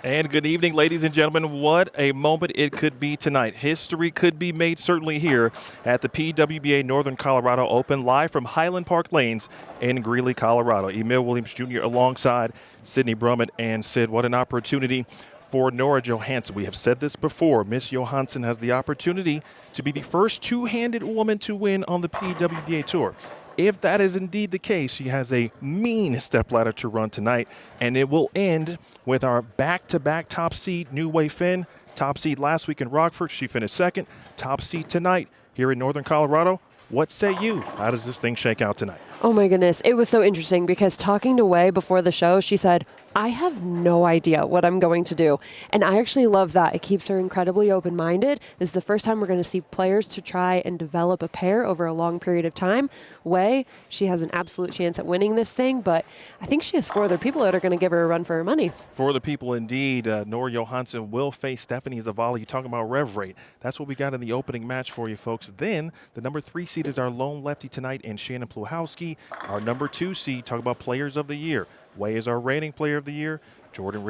And good evening, ladies and gentlemen. What a moment it could be tonight. History could be made certainly here at the PWBA Northern Colorado Open, live from Highland Park Lanes in Greeley, Colorado. Emil Williams Jr. alongside Sydney Brummett and Sid. What an opportunity for Nora Johansson. We have said this before. Miss Johansson has the opportunity to be the first two-handed woman to win on the PWBA Tour. If that is indeed the case, she has a mean stepladder to run tonight, and it will end with our back-to-back top seed, New Way Finn. Top seed last week in Rockford, she finished second. Top seed tonight here in Northern Colorado. What say you? How does this thing shake out tonight? Oh my goodness, it was so interesting because talking to Way before the show, she said, I have no idea what I'm going to do. And I actually love that. It keeps her incredibly open-minded. This is the first time we're going to see players to try and develop a pair over a long period of time. Way, she has an absolute chance at winning this thing, but I think she has four other people that are going to give her a run for her money. For the people indeed, Nora Johansson will face Stephanie Zavala. You're talking about rev rate. That's what we got in the opening match for you folks. Then the number 3 seed is our lone lefty tonight in Shannon Puhowski. Our number 2 seed, talk about players of the year. Way is our reigning player of the year. Jordan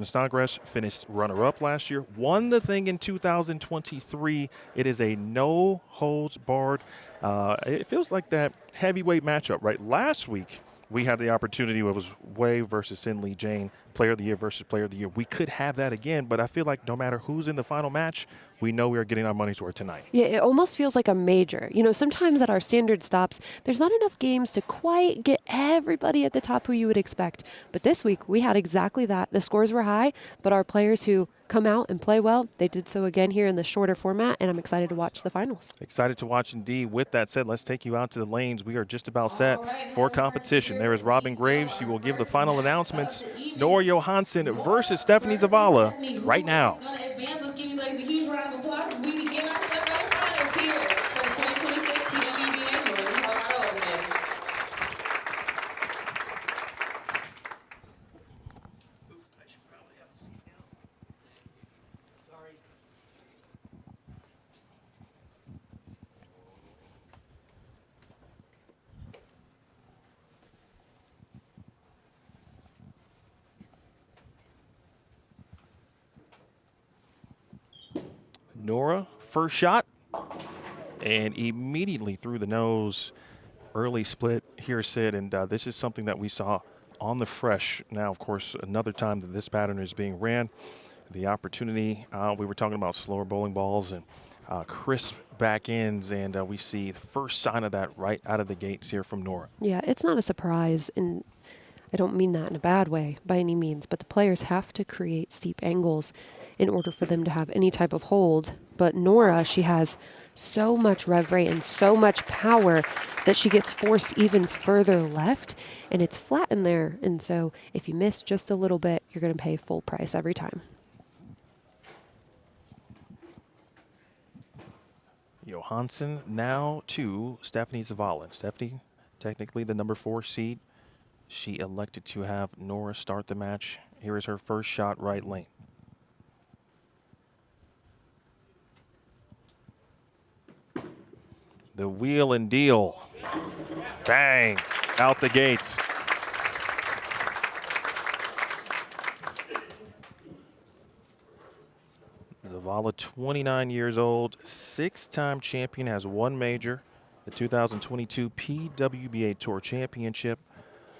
Snodgrass finished runner-up last year. Won the thing in 2023. It is a no-holds-barred. It feels like that heavyweight matchup, right? Last week, we had the opportunity. It was Way versus Sin Lee Jane, player of the year versus player of the year. We could have that again, but I feel like no matter who's in the final match, we know we are getting our money's worth tonight. Yeah, it almost feels like a major. You know, sometimes at our standard stops, there's not enough games to quite get everybody at the top who you would expect. But this week, we had exactly that. The scores were high, but our players who come out and play well, they did so again here in the shorter format, and I'm excited to watch the finals. Excited to watch indeed. With that said, let's take you out to the lanes. We are just about set for competition. There is Robin Graves. She will give the final announcements. Nora Johansson versus Stephanie Zavala right now. Nora, first shot, and immediately through the nose. Early split here, Sid, and this is something that we saw on the fresh. Now, of course, another time that this pattern is being ran. The opportunity, we were talking about slower bowling balls and crisp back ends, and we see the first sign of that right out of the gates here from Nora. Yeah, it's not a surprise, and I don't mean that in a bad way by any means, but the players have to create steep angles in order for them to have any type of hold. But Nora, she has so much rev rate and so much power that she gets forced even further left, and it's flat in there. And so if you miss just a little bit, you're going to pay full price every time. Johansson now to Stephanie Zavala. Stephanie, technically the number 4 seed. She elected to have Nora start the match. Here is her first shot, right lane. The wheel and deal. Bang, out the gates. Zavala, 29 years old, 6-time champion, has one major, the 2022 PWBA Tour Championship.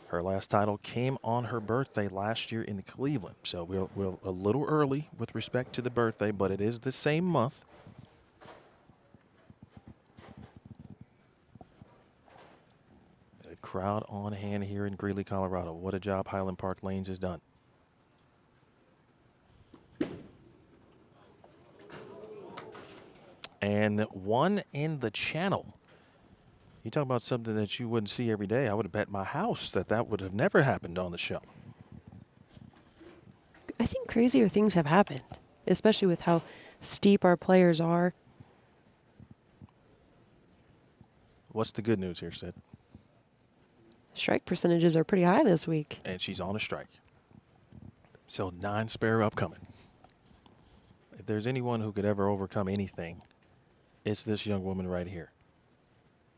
Her last title came on her birthday last year in Cleveland. So we're a little early with respect to the birthday, but it is the same month. Crowd on hand here in Greeley, Colorado. What a job Highland Park Lanes has done. And one in the channel. You talk about something that you wouldn't see every day. I would have bet my house that that would have never happened on the show. I think crazier things have happened, especially with how steep our players are. What's the good news here, Sid? Strike percentages are pretty high this week. And she's on a strike. So 9 spare upcoming. If there's anyone who could ever overcome anything, it's this young woman right here.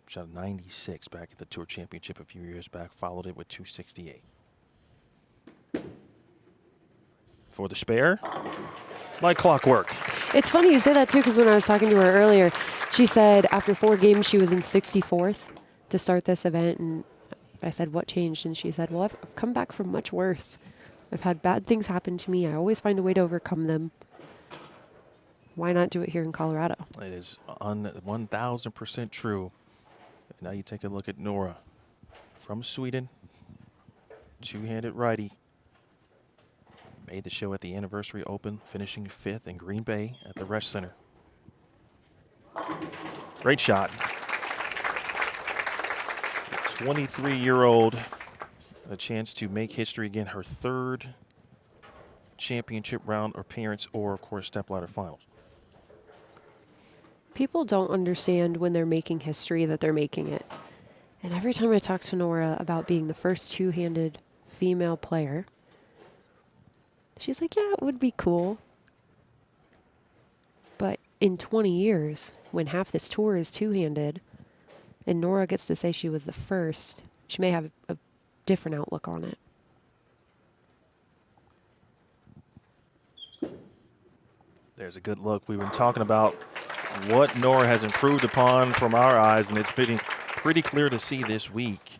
Shot 96 back at the Tour Championship a few years back, followed it with 268. for the spare. Like clockwork. It's funny you say that, too, because when I was talking to her earlier, she said after 4 games she was in 64th to start this event. And I said, what changed? And she said, well, I've come back from much worse. I've had bad things happen to me. I always find a way to overcome them. Why not do it here in Colorado? It is 1,000% true. Now you take a look at Nora from Sweden. Two-handed righty. Made the show at the Anniversary Open, finishing 5th in Green Bay at the Resch Center. Great shot. 23-year-old, a chance to make history again, her 3rd championship round appearance, or of course Stepladder finals. People don't understand when they're making history that they're making it. And every time I talk to Nora about being the first two-handed female player, she's like, yeah, it would be cool. But in 20 years, when half this tour is two-handed, and Nora gets to say she was the first, she may have a different outlook on it. There's a good look. We've been talking about what Nora has improved upon from our eyes, and it's been pretty clear to see this week.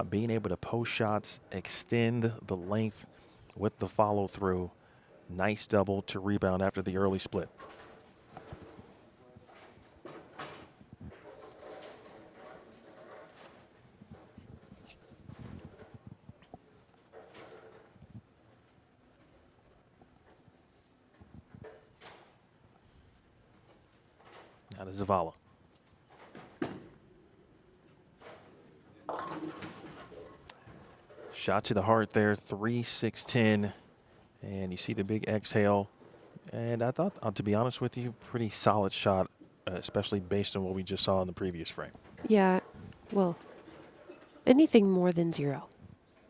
Being able to post shots, extend the length with the follow-through. Nice double to rebound after the early split. Now to Zavala. Shot to the heart there, 3-6-10. And you see the big exhale. And I thought, to be honest with you, pretty solid shot, especially based on what we just saw in the previous frame. Yeah, well, anything more than 0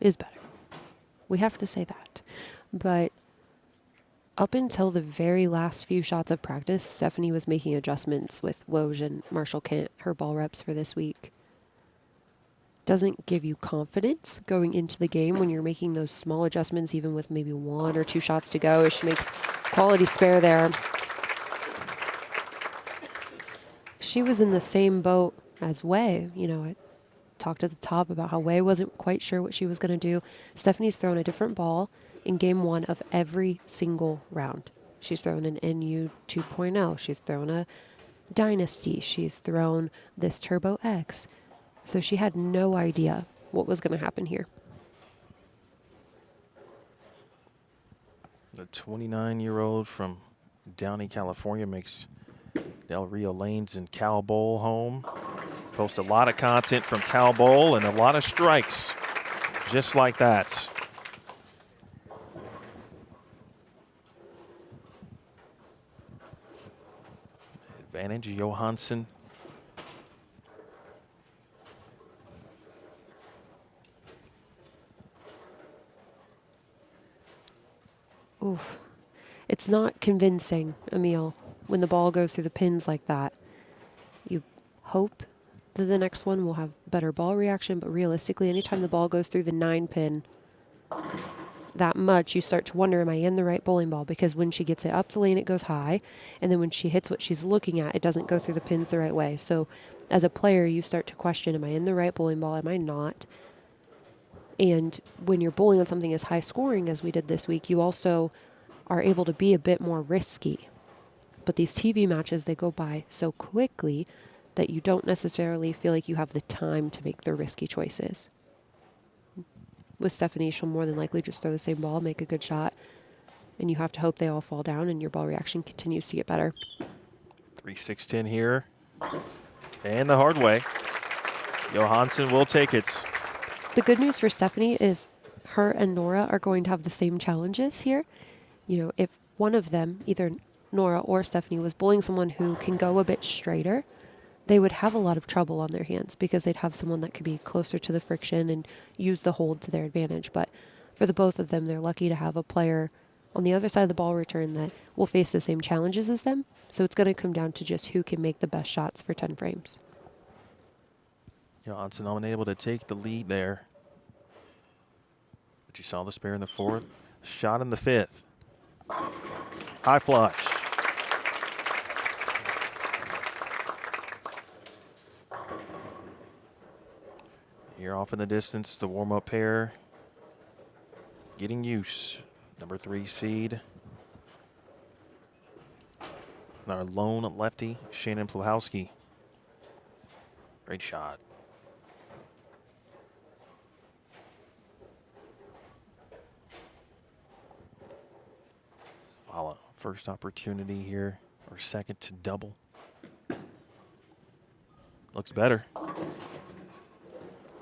is better. We have to say that. But up until the very last few shots of practice, Stephanie was making adjustments with Woj and Marshall Kent, her ball reps for this week. Doesn't give you confidence going into the game when you're making those small adjustments, even with maybe 1 or 2 shots to go. She makes quality spare there. She was in the same boat as Wei. You know, I talked at the top about how Wei wasn't quite sure what she was going to do. Stephanie's thrown a different ball in game 1 of every single round. She's thrown an NU 2.0. She's thrown a Dynasty. She's thrown this Turbo X. So she had no idea what was going to happen here. The 29-year-old from Downey, California makes Del Rio Lanes and Cal Bowl home. Posts a lot of content from Cal Bowl and a lot of strikes just like that. Advantage, Johansson. Oof. It's not convincing, Emil, when the ball goes through the pins like that. You hope that the next one will have better ball reaction, but realistically, anytime the ball goes through the 9 pin that much, you start to wonder, am I in the right bowling ball? Because when she gets it up the lane, it goes high, and then when she hits what she's looking at, it doesn't go through the pins the right way. So as a player, you start to question, am I in the right bowling ball? Am I not? And when you're bowling on something as high scoring as we did this week, you also are able to be a bit more risky. But these TV matches, they go by so quickly that you don't necessarily feel like you have the time to make the risky choices. With Stephanie, she'll more than likely just throw the same ball, make a good shot, and you have to hope they all fall down and your ball reaction continues to get better. 3-6-10 here. And the hard way. Johansson will take it. The good news for Stephanie is her and Nora are going to have the same challenges here. You know, if one of them, either Nora or Stephanie, was bowling someone who can go a bit straighter, they would have a lot of trouble on their hands because they'd have someone that could be closer to the friction and use the hold to their advantage. But for the both of them, they're lucky to have a player on the other side of the ball return that will face the same challenges as them. So it's going to come down to just who can make the best shots for 10 frames. Johansson unable to take the lead there. But you saw the spare in the 4th. Shot in the 5th. High flush. Here off in the distance, the warm-up pair getting use. Number 3 seed. And our lone lefty, Shannon Puhowski. Great shot. Zavala, first opportunity here, or second to double. Looks better.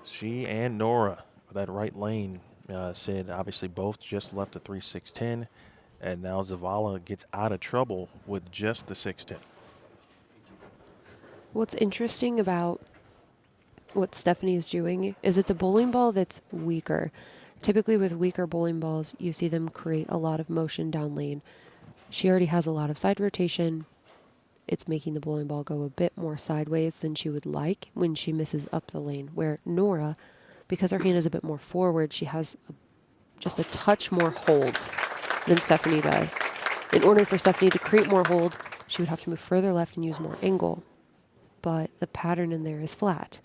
She and Nora, that right lane, said obviously both just left the 3-6-10, and now Zavala gets out of trouble with just the 6-10. What's interesting about what Stephanie is doing is it's a bowling ball that's weaker. Typically with weaker bowling balls, you see them create a lot of motion down lane. She already has a lot of side rotation. It's making the bowling ball go a bit more sideways than she would like when she misses up the lane, where Nora, because her hand is a bit more forward, she has just a touch more hold than Stephanie does. In order for Stephanie to create more hold, she would have to move further left and use more angle. But the pattern in there is flat.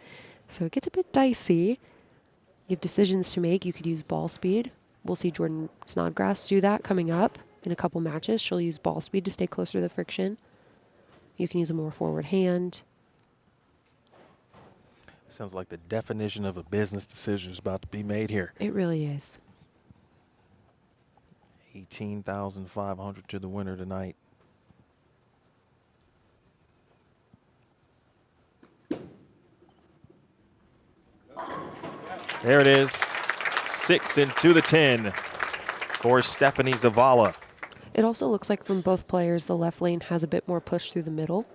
So it gets a bit dicey. You have decisions to make. You could use ball speed. We'll see Jordan Snodgrass do that coming up in a couple matches. She'll use ball speed to stay closer to the friction. You can use a more forward hand. Sounds like the definition of a business decision is about to be made here. It really is. 18,500 to the winner tonight. There it is. 6 into the 10 for Stephanie Zavala. It also looks like from both players, the left lane has a bit more push through the middle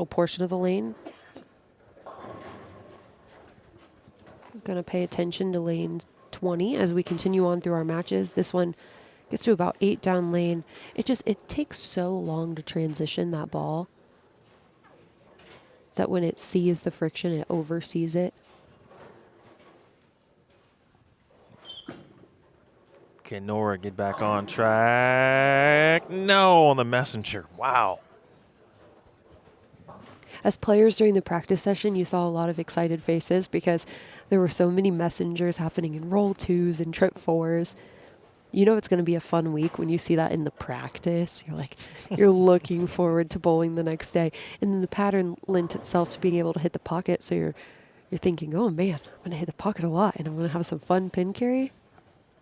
portion of the lane. I'm going to pay attention to lane 20 as we continue on through our matches. This one gets to about 8 down lane. It takes so long to transition that ball that when it sees the friction, it oversees it. Can Nora get back on track? No, on the messenger. Wow. As players during the practice session, you saw a lot of excited faces because there were so many messengers happening in roll 2s and trip 4s. You know it's going to be a fun week when you see that in the practice. You're like, you're looking forward to bowling the next day. And then the pattern lent itself to being able to hit the pocket, so you're thinking, oh man, I'm going to hit the pocket a lot and I'm going to have some fun pin carry.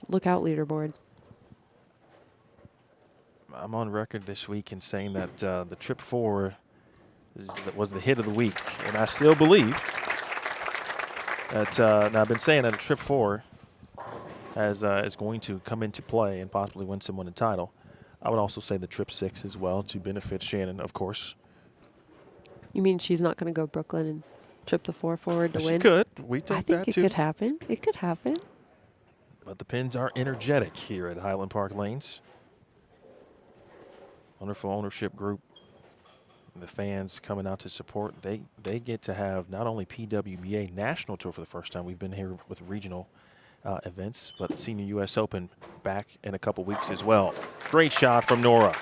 Look out, leaderboard. I'm on record this week in saying that the trip 4 was the hit of the week, and I still believe that. Now I've been saying that a trip 4 is going to come into play and possibly win someone a title. I would also say the trip 6 as well to benefit Shannon, of course. You mean she's not going to go Brooklyn and trip the 4 forward to win? She could. We take I think that it too. could happen. It could happen. But the pins are energetic here at Highland Park Lanes. Wonderful ownership group. The fans coming out to support. They get to have not only PWBA National Tour for the first time. We've been here with regional events, but the Senior U.S. Open back in a couple weeks as well. Great shot from Nora.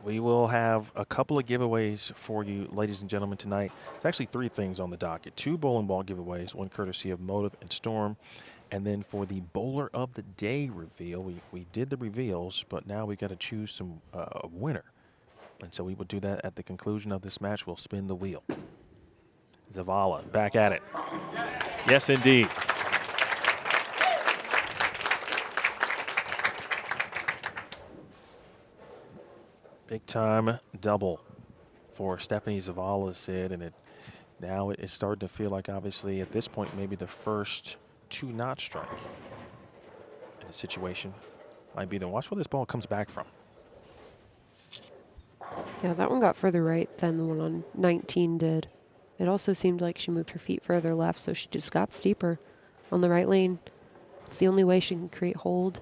We will have a couple of giveaways for you, ladies and gentlemen, tonight. It's actually 3 things on the docket. 2 bowling ball giveaways, one courtesy of Motive and Storm. And then for the Bowler of the Day reveal, we did the reveals, but now we got to choose a winner. And so we will do that at the conclusion of this match. We'll spin the wheel. Zavala back at it. Yes, indeed. Big time double for Stephanie Zavala, Sid, and now it's starting to feel like, obviously, at this point, maybe the first 2-knot strike in a situation might be the watch where this ball comes back from. Yeah, that one got further right than the one on 19 did. It also seemed like she moved her feet further left, so she just got steeper on the right lane. It's the only way she can create hold.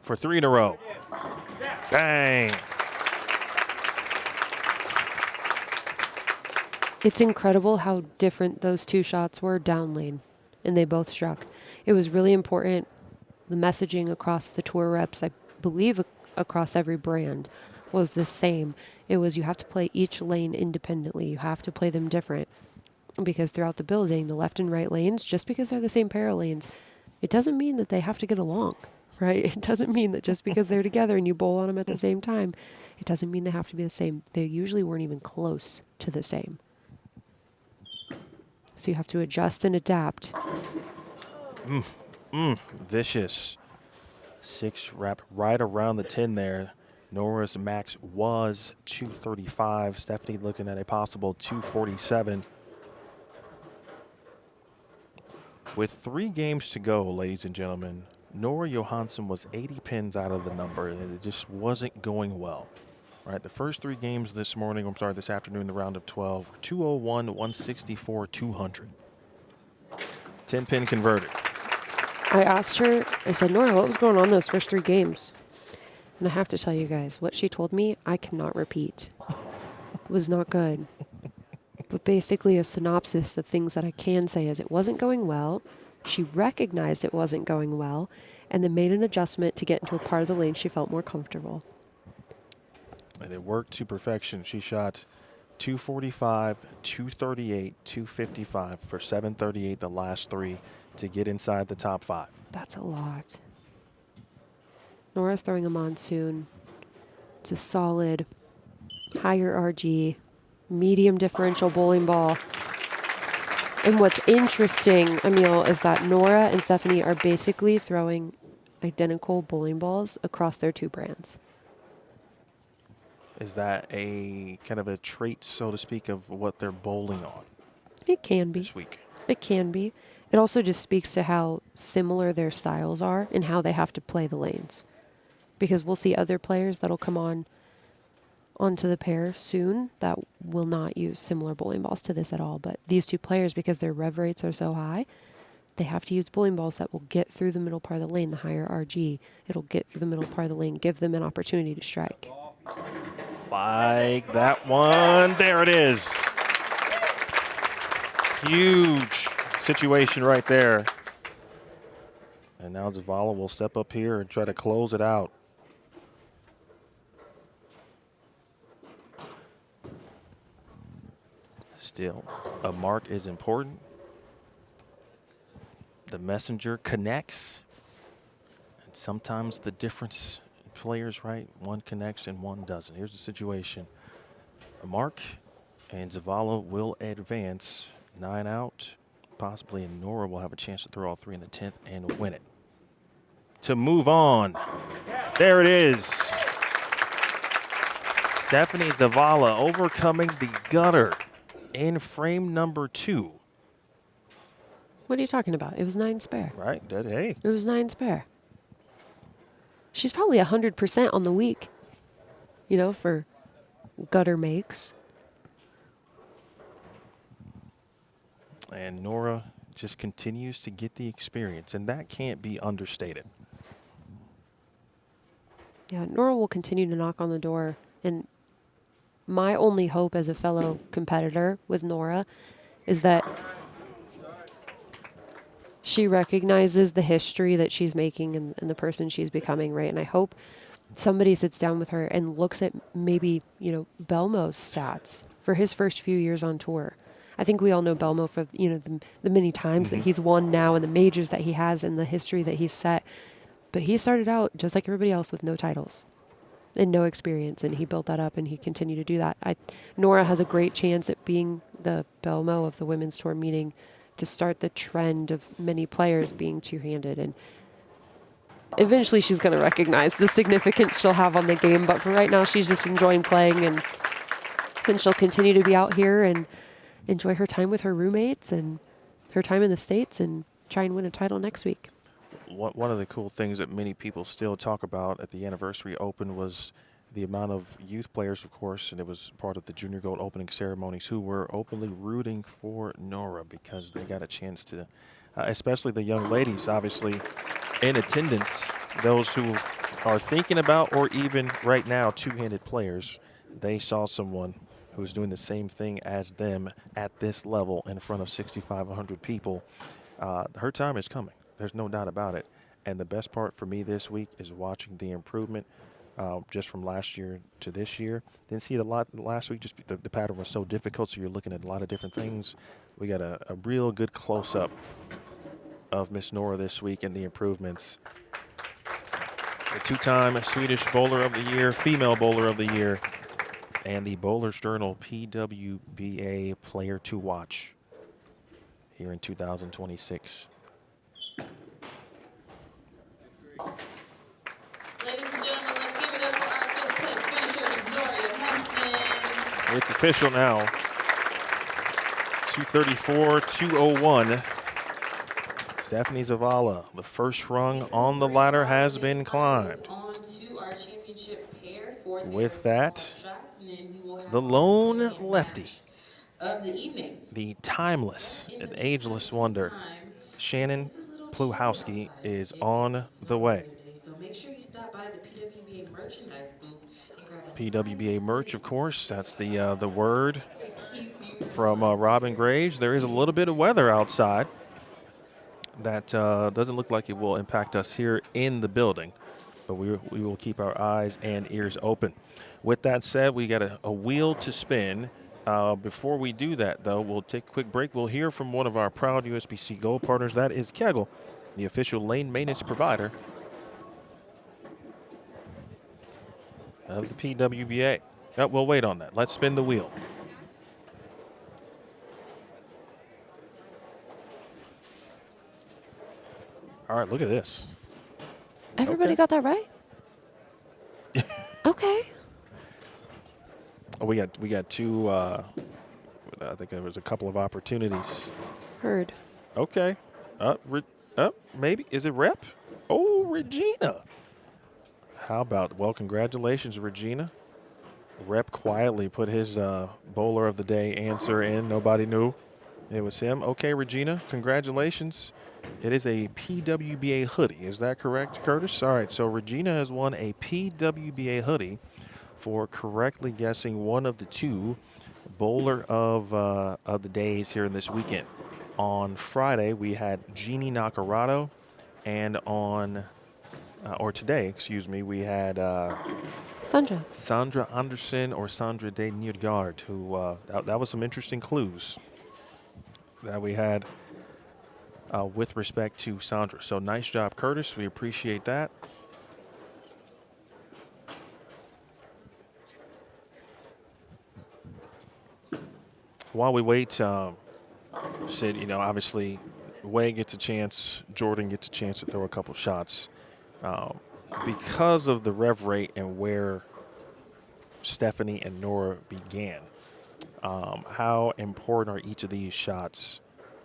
for 3 in a row. Dang. It's incredible how different those 2 shots were down lane, and they both struck. It was really important. The messaging across the tour reps, I believe across every brand, was the same. It was you have to play each lane independently. You have to play them different. Because throughout the building, the left and right lanes, just because they're the same pair of lanes, it doesn't mean that they have to get along, right? It doesn't mean that just because they're together and you bowl on them at the same time, it doesn't mean they have to be the same. They usually weren't even close to the same. So you have to adjust and adapt. Vicious. 6 wrapped right around the 10 there. Nora's max was 235. Stephanie looking at a possible 247. With 3 games to go, ladies and gentlemen, Nora Johansson was 80 pins out of the number, and it just wasn't going well. Right, the first 3 games this afternoon, the round of 12, 201, 164, 200. 10 pin converted. I asked her, I said, Nora, what was going on those first 3 games? And I have to tell you guys, what she told me, I cannot repeat. It was not good. But basically a synopsis of things that I can say is it wasn't going well. She recognized it wasn't going well and then made an adjustment to get into a part of the lane she felt more comfortable. And it worked to perfection. She shot 245, 238, 255 for 738 the last 3 to get inside the top 5. That's a lot. Nora's throwing a monsoon. It's a solid, higher RG, medium differential bowling ball. And what's interesting, Emil, is that Nora and Stephanie are basically throwing identical bowling balls across their 2 brands. Is that a kind of a trait, so to speak, of what they're bowling on? It can be. This week. It can be. It also just speaks to how similar their styles are and how they have to play the lanes. Because we'll see other players that'll come onto the pair soon that will not use similar bowling balls to this at all. But these 2 players, because their rev rates are so high, they have to use bowling balls that will get through the middle part of the lane, the higher RG. It'll get through the middle part of the lane, give them an opportunity to strike. Like that one. There it is. Huge situation right there. And now Zavala will step up here and try to close it out. Still, a mark is important. The messenger connects. And sometimes the difference players, right? One connects and one doesn't. Here's the situation. A mark and Zavala will advance 9 out. Possibly, and Nora will have a chance to throw all 3 in the 10th and win it. To move on. There it is. Stephanie Zavala overcoming the gutter in frame number 2. What are you talking about? It was 9 spare. Right, hey. It was 9 spare. She's probably 100% on the week, you know, for gutter makes. And Nora just continues to get the experience, and that can't be understated. Yeah, Nora will continue to knock on the door. And my only hope as a fellow competitor with Nora is that she recognizes the history that she's making and the person she's becoming, right? And I hope somebody sits down with her and looks at maybe, you know, Belmo's stats for his first few years on tour. I think we all know Belmo for, you know, the many times that he's won now and the majors that he has and the history that he's set. But he started out just like everybody else with no titles and no experience, and he built that up and he continued to do that. Nora has a great chance at being the Belmo of the women's tour, meaning to start the trend of many players being two-handed. And eventually she's going to recognize the significance she'll have on the game. But for right now, she's just enjoying playing, and she'll continue to be out here and enjoy her time with her roommates and her time in the States and try and win a title next week. One of the cool things that many people still talk about at the Anniversary Open was the amount of youth players, of course, and it was part of the Junior Gold opening ceremonies, who were openly rooting for Nora because they got a chance to, especially the young ladies, obviously, in attendance, those who are thinking about, or even right now, two-handed players, they saw someone who's doing the same thing as them at this level in front of 6,500 people. Her time is coming. There's no doubt about it. And the best part for me this week is watching the improvement just from last year to this year. Didn't see it a lot last week. Just the pattern was so difficult, so you're looking at a lot of different things. We got a real good close-up of Miss Nora this week and the improvements. The two-time Swedish Bowler of the Year, female Bowler of the Year, and the Bowler's Journal PWBA Player to Watch here in 2026. Ladies and gentlemen, let's give it up for our fifth place finisher, Ms. Nora Johansson. It's official now. 234-201. Stephanie Zavala, the first rung on the ladder has been climbed. On to our championship pair for With that, shots, and then we will have the lone lefty, of the evening. the timeless and ageless wonder, Shannon Puhowski, is on the way. So make sure you stop by the PWBA merchandise booth and grab a PWBA merch, of course. That's the word from Robin Graves. There is a little bit of weather outside. That doesn't look like it will impact us here in the building, but we will keep our eyes and ears open. With that said, we got a wheel to spin. Before we do that, though, we'll take a quick break. We'll hear from one of our proud USBC Gold partners. That is Kegel, the official lane maintenance provider of the PWBA. We'll wait on that. Let's spin the wheel. All right, look at this. Everybody Okay. got that right? Okay. Oh, we got two. I think there was a couple of opportunities. Heard. Okay. Maybe is it Rep? Oh, Regina. How about? Well, congratulations, Regina. Rep quietly put his bowler of the day answer in. Nobody knew it was him. Okay, Regina, congratulations. It is a PWBA hoodie. Is that correct, Curtis? All right, so Regina has won a PWBA hoodie for correctly guessing one of the two bowler of the days here in this weekend. On Friday, we had Jeannie Nacarado, and today, we had Sandra Anderson or Sandra de Niergaard, who that was some interesting clues that we had with respect to Sandra. So nice job, Curtis. We appreciate that. While we wait, Sid, obviously Way gets a chance, Jordan gets a chance to throw a couple shots. Because of the rev rate and where Stephanie and Nora began, how important are each of these shots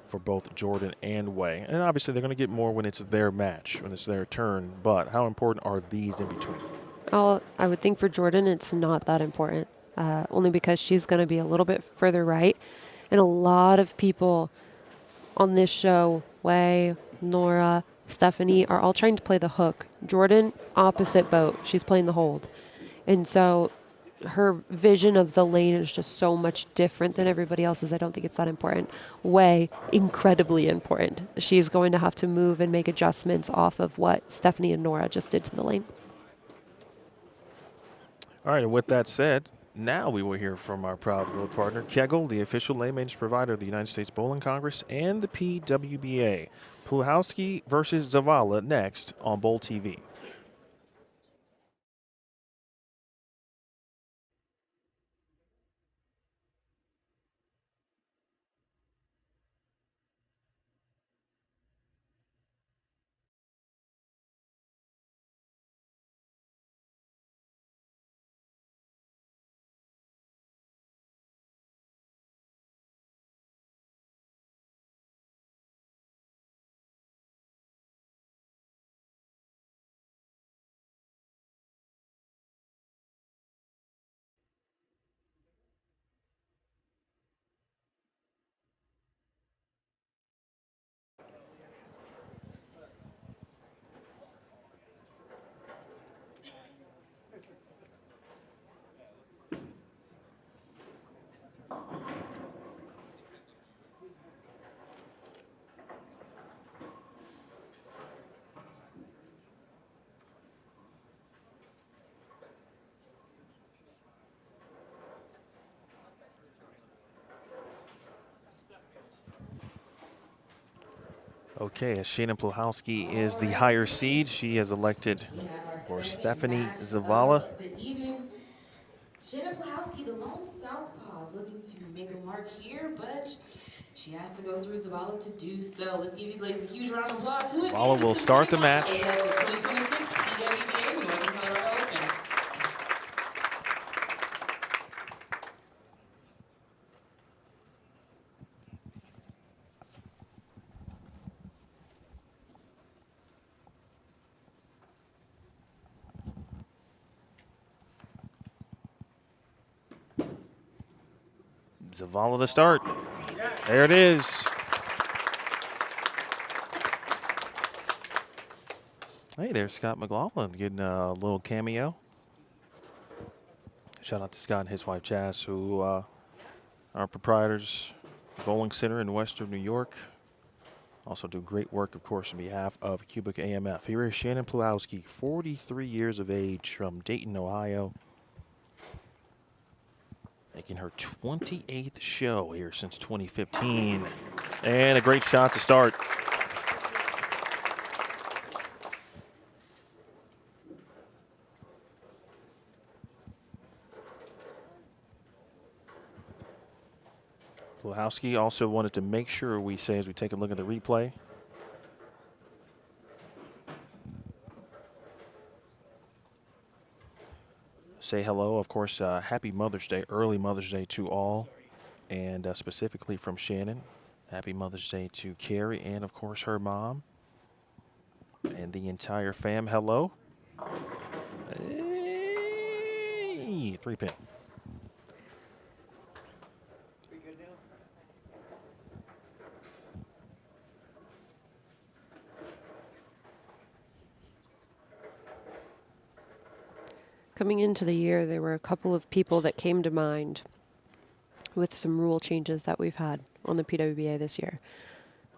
for both Jordan and Way? And obviously they're going to get more when it's their match, when it's their turn, but how important are these in between? I would think for Jordan, it's not that important, only because she's going to be a little bit further right. And a lot of people on this show, Way, Nora, Stephanie, are all trying to play the hook. Jordan, opposite boat. She's playing the hold. And so her vision of the lane is just so much different than everybody else's. I don't think it's that important. Way, incredibly important. She's going to have to move and make adjustments off of what Stephanie and Nora just did to the lane. All right, and with that said, now we will hear from our proud gold partner, Kegel, the official lane maintenance provider of the United States Bowling Congress and the PWBA. Puhowski versus Zavala next on Bowl TV. Okay, as Shannon Puhowski is the higher seed, she has elected for Stephanie Zavala. The evening. Shannon Puhowski, the lone southpaw, looking to make a mark here, but she has to go through Zavala to do so. Let's give these ladies a huge round of applause. Who Zavala will advances to the start the semifinals match. at the 2026 PWBA Northern Colorado Open? Zavala to start. There it is. Hey, there's Scott McLaughlin getting a little cameo. Shout out to Scott and his wife Jazz, who are proprietors of Bowling Center in Western New York. Also do great work, of course, on behalf of Cubic AMF. Here is Shannon Puhowski, 43 years of age, from Dayton, Ohio. Making her 28th show here since 2015. And a great shot to start. Puhowski also wanted to make sure we say, as we take a look at the replay, say hello, of course, happy Mother's Day, early Mother's Day to all, and specifically from Shannon, happy Mother's Day to Carrie and, of course, her mom and the entire fam. Hello. Hey, 3-pin. Coming into the year, there were a couple of people that came to mind with some rule changes that we've had on the PWBA this year.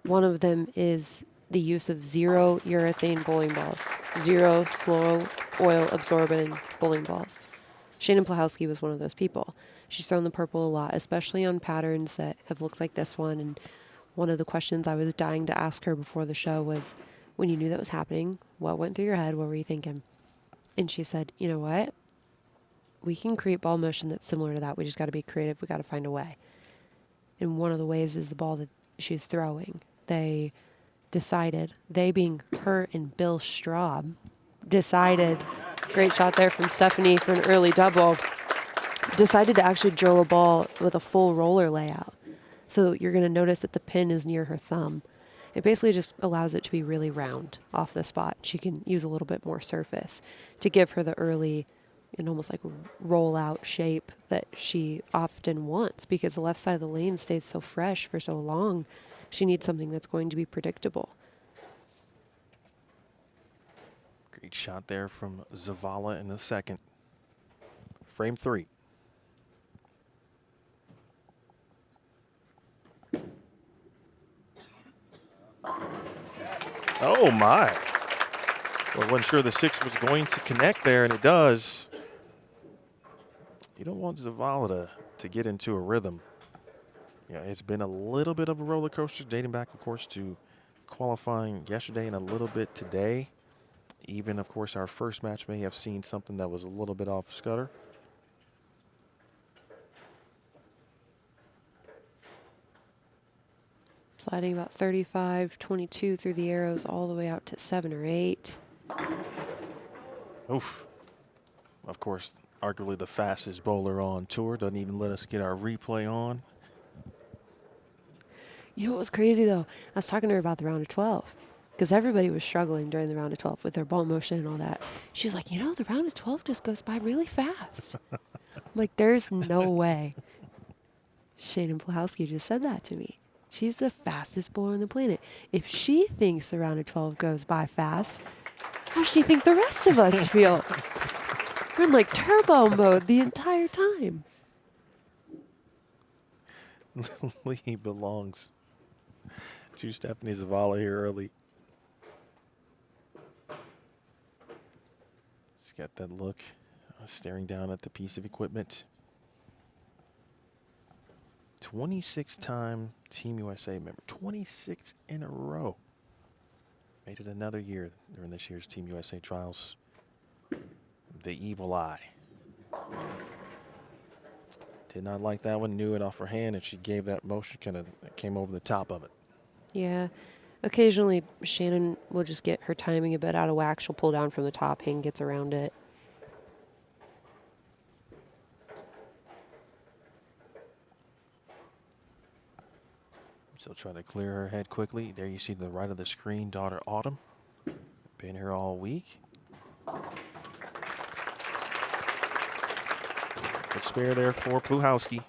One of them is the use of 0 urethane bowling balls, 0 slow oil absorbing bowling balls. Shannon Puhowski was one of those people. She's thrown the purple a lot, especially on patterns that have looked like this one. And one of the questions I was dying to ask her before the show was, when you knew that was happening, what went through your head? What were you thinking? And she said, you know what? We can create ball motion that's similar to that. We just got to be creative. We got to find a way. And one of the ways is the ball that she's throwing. They decided, they being her and Bill Straub, decided, great shot there from Stephanie for an early double, decided to actually drill a ball with a full roller layout. So you're going to notice that the pin is near her thumb. It basically just allows it to be really round off the spot. She can use a little bit more surface to give her the early and almost like roll out shape that she often wants, because the left side of the lane stays so fresh for so long. She needs something that's going to be predictable. Great shot there from Zavala in the second. Frame 3. Oh my. Well, I wasn't sure the 6 was going to connect there, and it does. You don't want Zavala to get into a rhythm. Yeah, it's been a little bit of a roller coaster dating back, of course, to qualifying yesterday and a little bit today. Even, of course, our first match may have seen something that was a little bit off scudder. Sliding about 35, 22 through the arrows all the way out to 7 or 8. Oof. Of course, arguably the fastest bowler on tour. Doesn't even let us get our replay on. You know what was crazy, though? I was talking to her about the round of 12, because everybody was struggling during the round of 12 with their ball motion and all that. She was like, you know, the round of 12 just goes by really fast. I'm like, there's no way. Shannon Puhowski just said that to me. She's the fastest bowler on the planet. If she thinks the round of 12 goes by fast, how does she think the rest of us feel? We're in like turbo mode the entire time. Lee belongs to Stephanie Zavala here early. She's got that look, staring down at the piece of equipment. 26-time Team USA member, 26 in a row. Made it another year during this year's Team USA trials. The evil eye. Did not like that one, knew it off her hand, and she gave that motion, kind of came over the top of it. Yeah. Occasionally, Shannon will just get her timing a bit out of whack. She'll pull down from the top, Hing gets around it. So try to clear her head quickly. There you see to the right of the screen, daughter Autumn. Been here all week. Good spare there for Puhowski.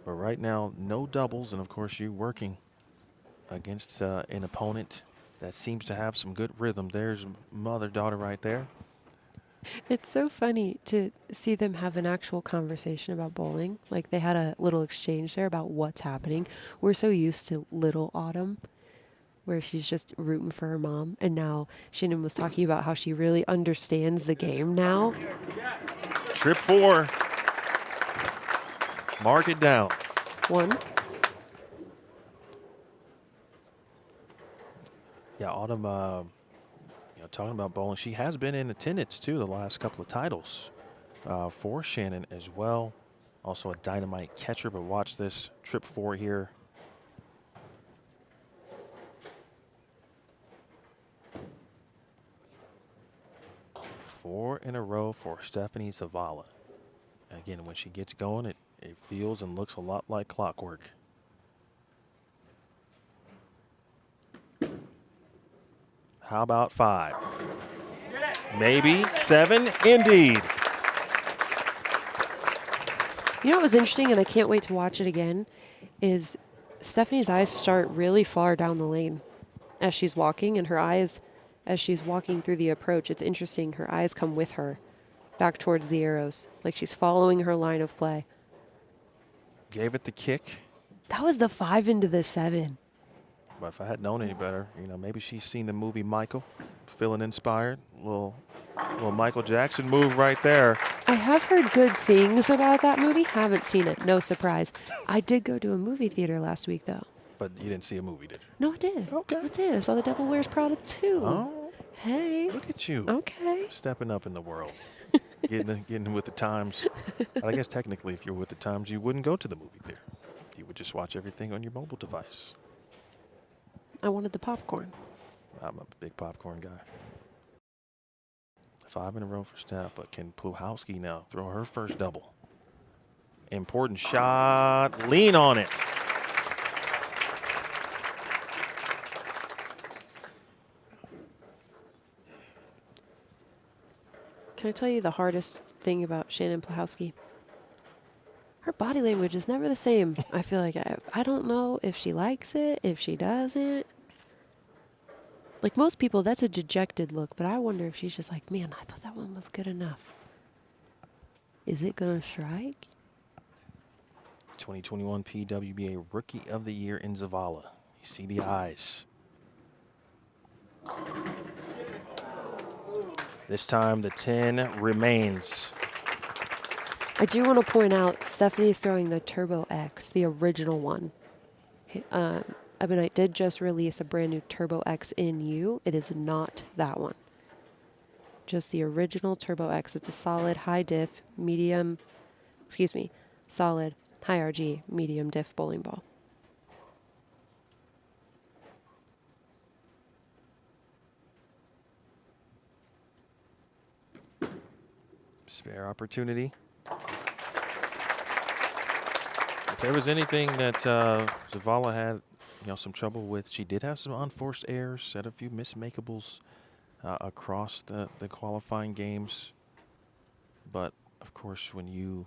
But right now, no doubles, and of course you're working against an opponent that seems to have some good rhythm. There's mother-daughter right there. It's so funny to see them have an actual conversation about bowling. Like they had a little exchange there about what's happening. We're so used to little Autumn, where she's just rooting for her mom. And now Shannon was talking about how she really understands the game now. Trip 4. Mark it down. 1. Yeah, Autumn, talking about bowling, she has been in attendance too the last couple of titles for Shannon as well. Also a dynamite catcher, but watch this trip 4 here. Four in a row for Stephanie Zavala. Again, when she gets going, it feels and looks a lot like clockwork. How about 5? Maybe 7, indeed. You know what was interesting, and I can't wait to watch it again, is Stephanie's eyes start really far down the lane as she's walking, and her eyes, as she's walking through the approach, it's interesting, her eyes come with her back towards the arrows, like she's following her line of play. Gave it the kick. That was the 5 into the 7. But if I had known any better, maybe she's seen the movie Michael, feeling inspired. Little Michael Jackson move right there. I have heard good things about that movie. Haven't seen it. No surprise. I did go to a movie theater last week, though. But you didn't see a movie, did you? No, I did. Okay. I did. I saw The Devil Wears Prada 2. Oh. Hey. Look at you. Okay. Stepping up in the world. getting with the times. I guess technically if you're with the times, you wouldn't go to the movie theater. You would just watch everything on your mobile device. I wanted the popcorn. I'm a big popcorn guy. 5 in a row for Steph, but can Puhowski now throw her first double? Important shot. Lean on it. Can I tell you the hardest thing about Shannon Puhowski? Her body language is never the same. I feel like I don't know if she likes it, if she doesn't. Like most people, that's a dejected look, but I wonder if she's just like, man, I thought that one was good enough. Is it going to strike? 2021 PWBA Rookie of the Year in Zavala. You see the eyes. This time the 10 remains. I do want to point out Stephanie's throwing the Turbo X, the original one. Ebonite did just release a brand new Turbo X in U. It is not that one. Just the original Turbo X. It's a solid high diff, solid high RG, medium diff bowling ball. Spare opportunity. If there was anything that Zavala had, some trouble with, she did have some unforced errors, had a few mismakeables across the qualifying games. But of course, when you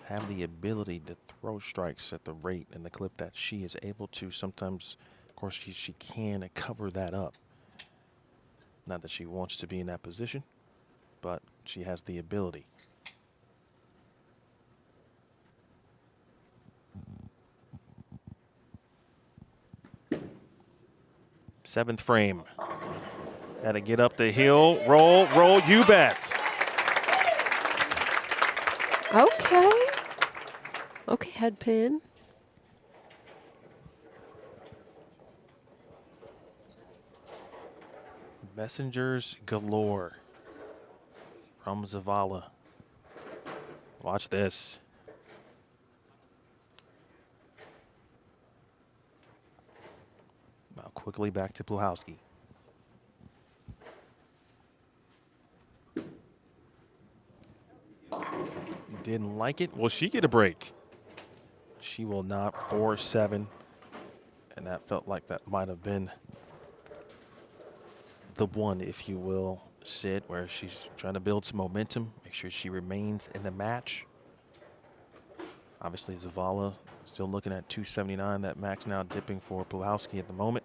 have the ability to throw strikes at the rate and the clip that she is able to, sometimes, of course, she can cover that up. Not that she wants to be in that position, but she has the ability. Seventh frame. Had to get up the hill. Roll, you bet. Okay. Okay, head pin. Messengers galore from Zavala. Watch this. Now quickly back to Puhowski. Didn't like it. Will she get a break? She will not. 4-7. And that felt like that might have been the one, if you will, Sid, where she's trying to build some momentum, make sure she remains in the match. Obviously, Zavala still looking at 279. That max now dipping for Puhowski at the moment.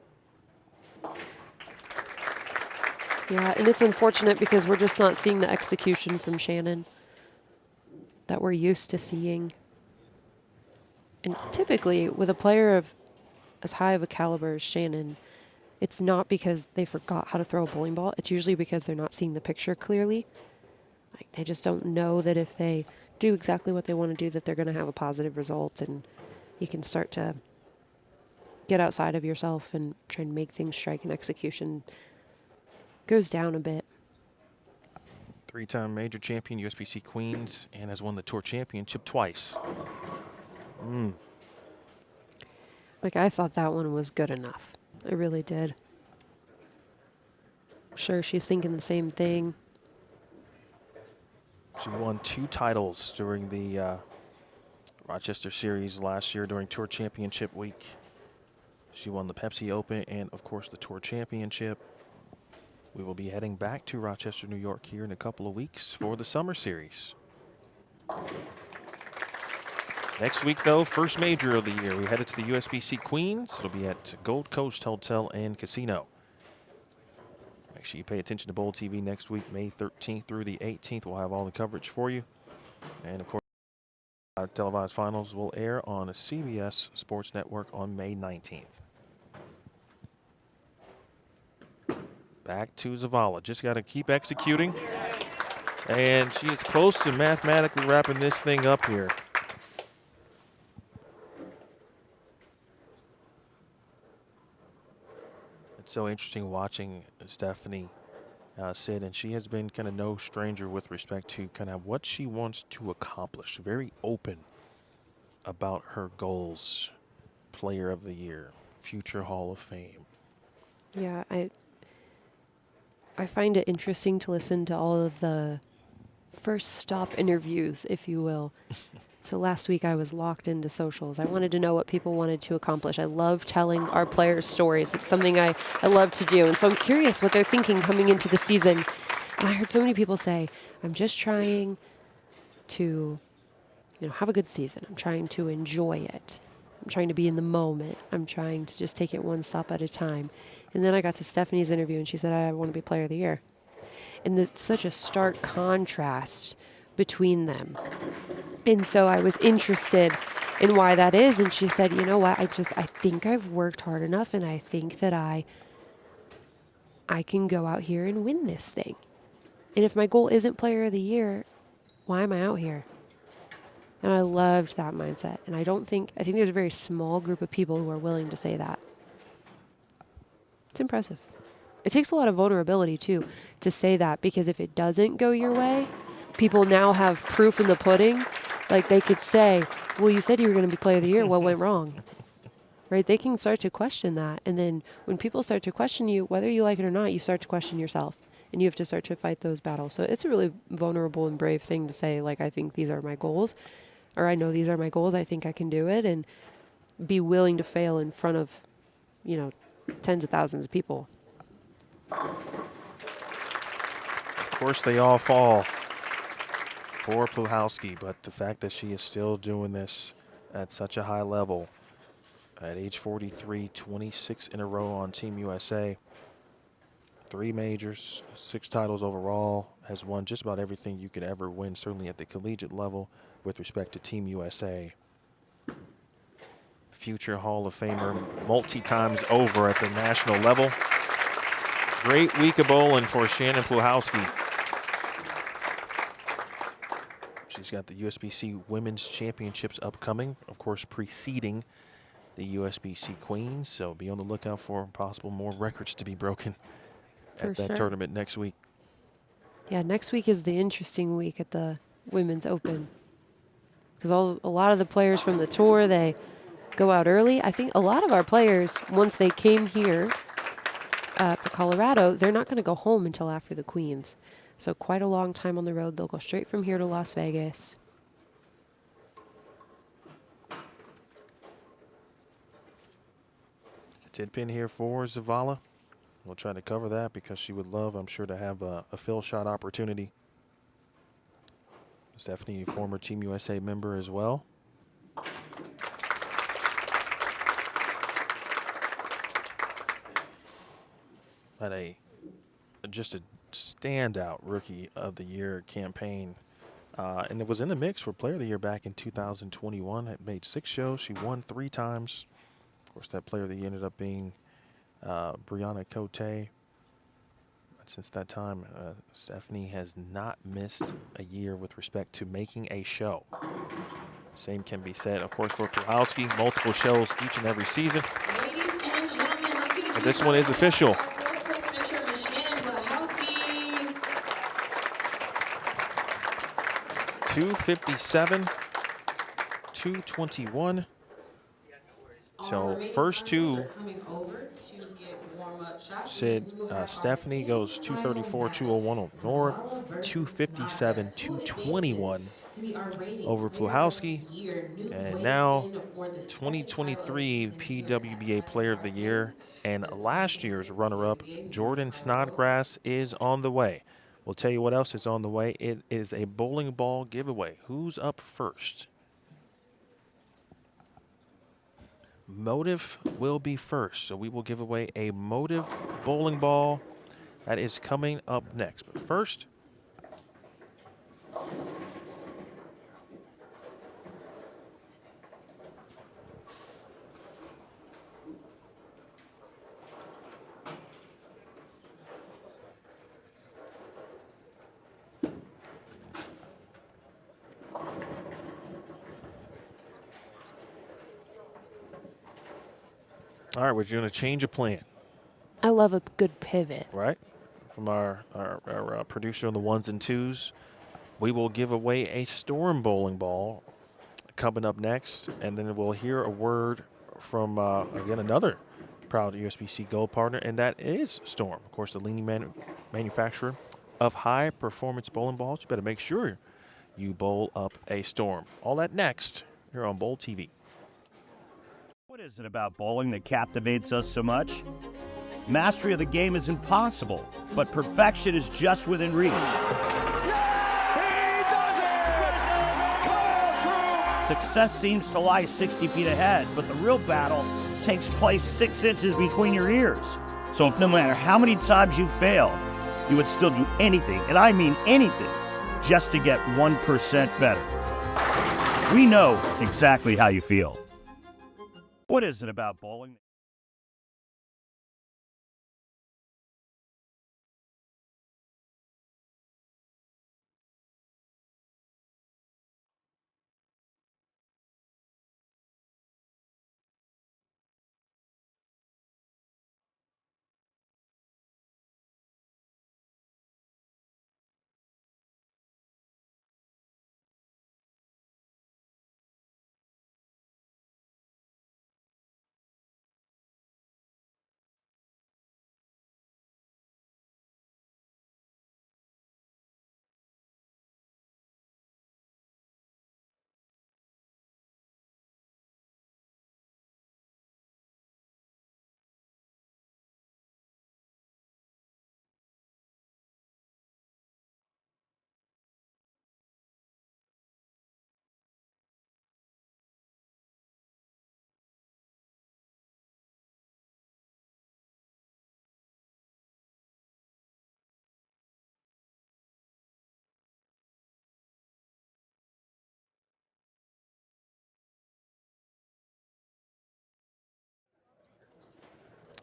Yeah, and it's unfortunate because we're just not seeing the execution from Shannon that we're used to seeing. And typically, with a player of as high of a caliber as Shannon, it's not because they forgot how to throw a bowling ball. It's usually because they're not seeing the picture clearly. Like, they just don't know that if they do exactly what they want to do, that they're going to have a positive result. And you can start to get outside of yourself and try and make things strike, and execution goes down a bit. Three-time major champion, USBC Queens, and has won the Tour Championship twice. Like, I thought that one was good enough. I really did. I'm sure she's thinking the same thing. She won 2 titles during the Rochester Series last year during Tour Championship week. She won the Pepsi Open and, of course, the Tour Championship. We will be heading back to Rochester, New York here in a couple of weeks for the Summer Series. Next week, though, first major of the year. We headed to the USBC Queens. It'll be at Gold Coast Hotel and Casino. Make sure you pay attention to Bowl TV next week, May 13th through the 18th. We'll have all the coverage for you. And, of course, our televised finals will air on a CBS Sports Network on May 19th. Back to Zavala. Just got to keep executing. And she is close to mathematically wrapping this thing up here. It's so interesting watching Stephanie Sid, and she has been kind of no stranger with respect to kind of what she wants to accomplish. Very open about her goals. Player of the Year, future Hall of Fame. Yeah, I find it interesting to listen to all of the first stop interviews, if you will. So last week I was locked into socials. I wanted to know what people wanted to accomplish. I love telling our players stories. It's something I love to do. And so I'm curious what they're thinking coming into the season. And I heard so many people say, I'm just trying to, have a good season. I'm trying to enjoy it. I'm trying to be in the moment. I'm trying to just take it one stop at a time. And then I got to Stephanie's interview, and she said, I want to be Player of the Year. And it's such a stark contrast between them. And so I was interested in why that is. And she said, you know what, I think I've worked hard enough, and I think that I can go out here and win this thing. And if my goal isn't Player of the Year, why am I out here? And I loved that mindset. And I think there's a very small group of people who are willing to say that. It's impressive. It takes a lot of vulnerability, too, to say that, because if it doesn't go your way, people now have proof in the pudding. Like, they could say, well, you said you were going to be Player of the Year. What went wrong? Right? They can start to question that. And then when people start to question you, whether you like it or not, you start to question yourself. And you have to start to fight those battles. So it's a really vulnerable and brave thing to say, like, I think these are my goals. Or I know these are my goals. I think I can do it. And be willing to fail in front of, tens of thousands of people. Of course, they all fall for Puhowski, but the fact that she is still doing this at such a high level at age 43, 26 in a row on Team USA, 3 majors, 6 titles overall, has won just about everything you could ever win, certainly at the collegiate level with respect to Team USA. Future Hall of Famer multi-times over at the national level. Great week of bowling for Shannon Puhowski. She's got the USBC Women's Championships upcoming, of course, preceding the USBC Queens. So be on the lookout for possible more records to be broken at that tournament next week. Yeah, next week is the interesting week at the Women's Open. Because a lot of the players from the tour, they go out early. I think a lot of our players, once they came here for Colorado, they're not going to go home until after the Queens. So quite a long time on the road. They'll go straight from here to Las Vegas. Tip pin here for Zavala. We'll try to cover that because she would love, I'm sure, to have a fill shot opportunity. Stephanie, former Team USA member as well. Had just a standout Rookie of the Year campaign. And it was in the mix for Player of the Year back in 2021. It made 6 shows. She won 3 times. Of course, that Player of the Year ended up being Brianna Cote. But since that time, Stephanie has not missed a year with respect to making a show. Same can be said, of course, for Puhowski. Multiple shows each and every season. Ladies and gentlemen, let's get But this one is official. 257, 221. So first two, Sid, Stephanie goes 234, 201 on Nora, 257, 221 over Puhowski. And now 2023 PWBA Player of the Year and last year's runner-up, Jordan Snodgrass, is on the way. We'll tell you what else is on the way. It is a bowling ball giveaway. Who's up first? Motive will be first. So we will give away a Motive bowling ball. That is coming up next. But first, all right, we're doing a change of plan. I love a good pivot. Right? From our producer on the 1s and 2s. We will give away a Storm bowling ball coming up next. And then we'll hear a word from, again, another proud USBC Gold partner, and that is Storm. Of course, the leading manufacturer of high-performance bowling balls. You better make sure you bowl up a Storm. All that next here on Bowl TV. What is it about bowling that captivates us so much? Mastery of the game is impossible, but perfection is just within reach. He does it! Come true! Success seems to lie 60 feet ahead, but the real battle takes place 6 inches between your ears. So if no matter how many times you fail, you would still do anything, and I mean anything, just to get 1% better. We know exactly how you feel. What is it about bowling?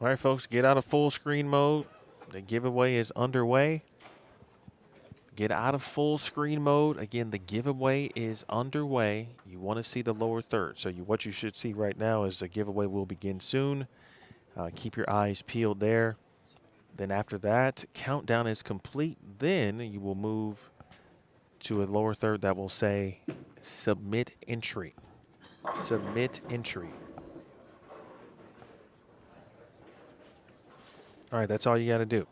All right, folks, get out of full screen mode. The giveaway is underway. Get out of full screen mode. Again, the giveaway is underway. You want to see the lower third. So what you should see right now is the giveaway will begin soon. Keep your eyes peeled there. Then after that, countdown is complete. Then you will move to a lower third that will say submit entry. Submit entry. All right, that's all you got to do.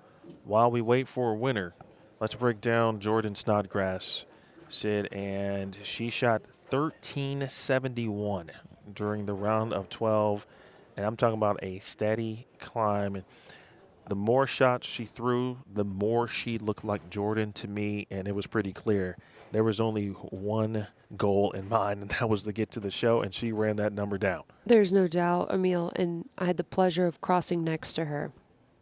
While we wait for a winner, let's break down Jordan Snodgrass, Sid, and she shot 1371 during the round of 12, and I'm talking about a steady climb. The more shots she threw, the more she looked like Jordan to me, and it was pretty clear. There was only one goal in mind, and that was to get to the show, and she ran that number down. There's no doubt, Emil, and I had the pleasure of crossing next to her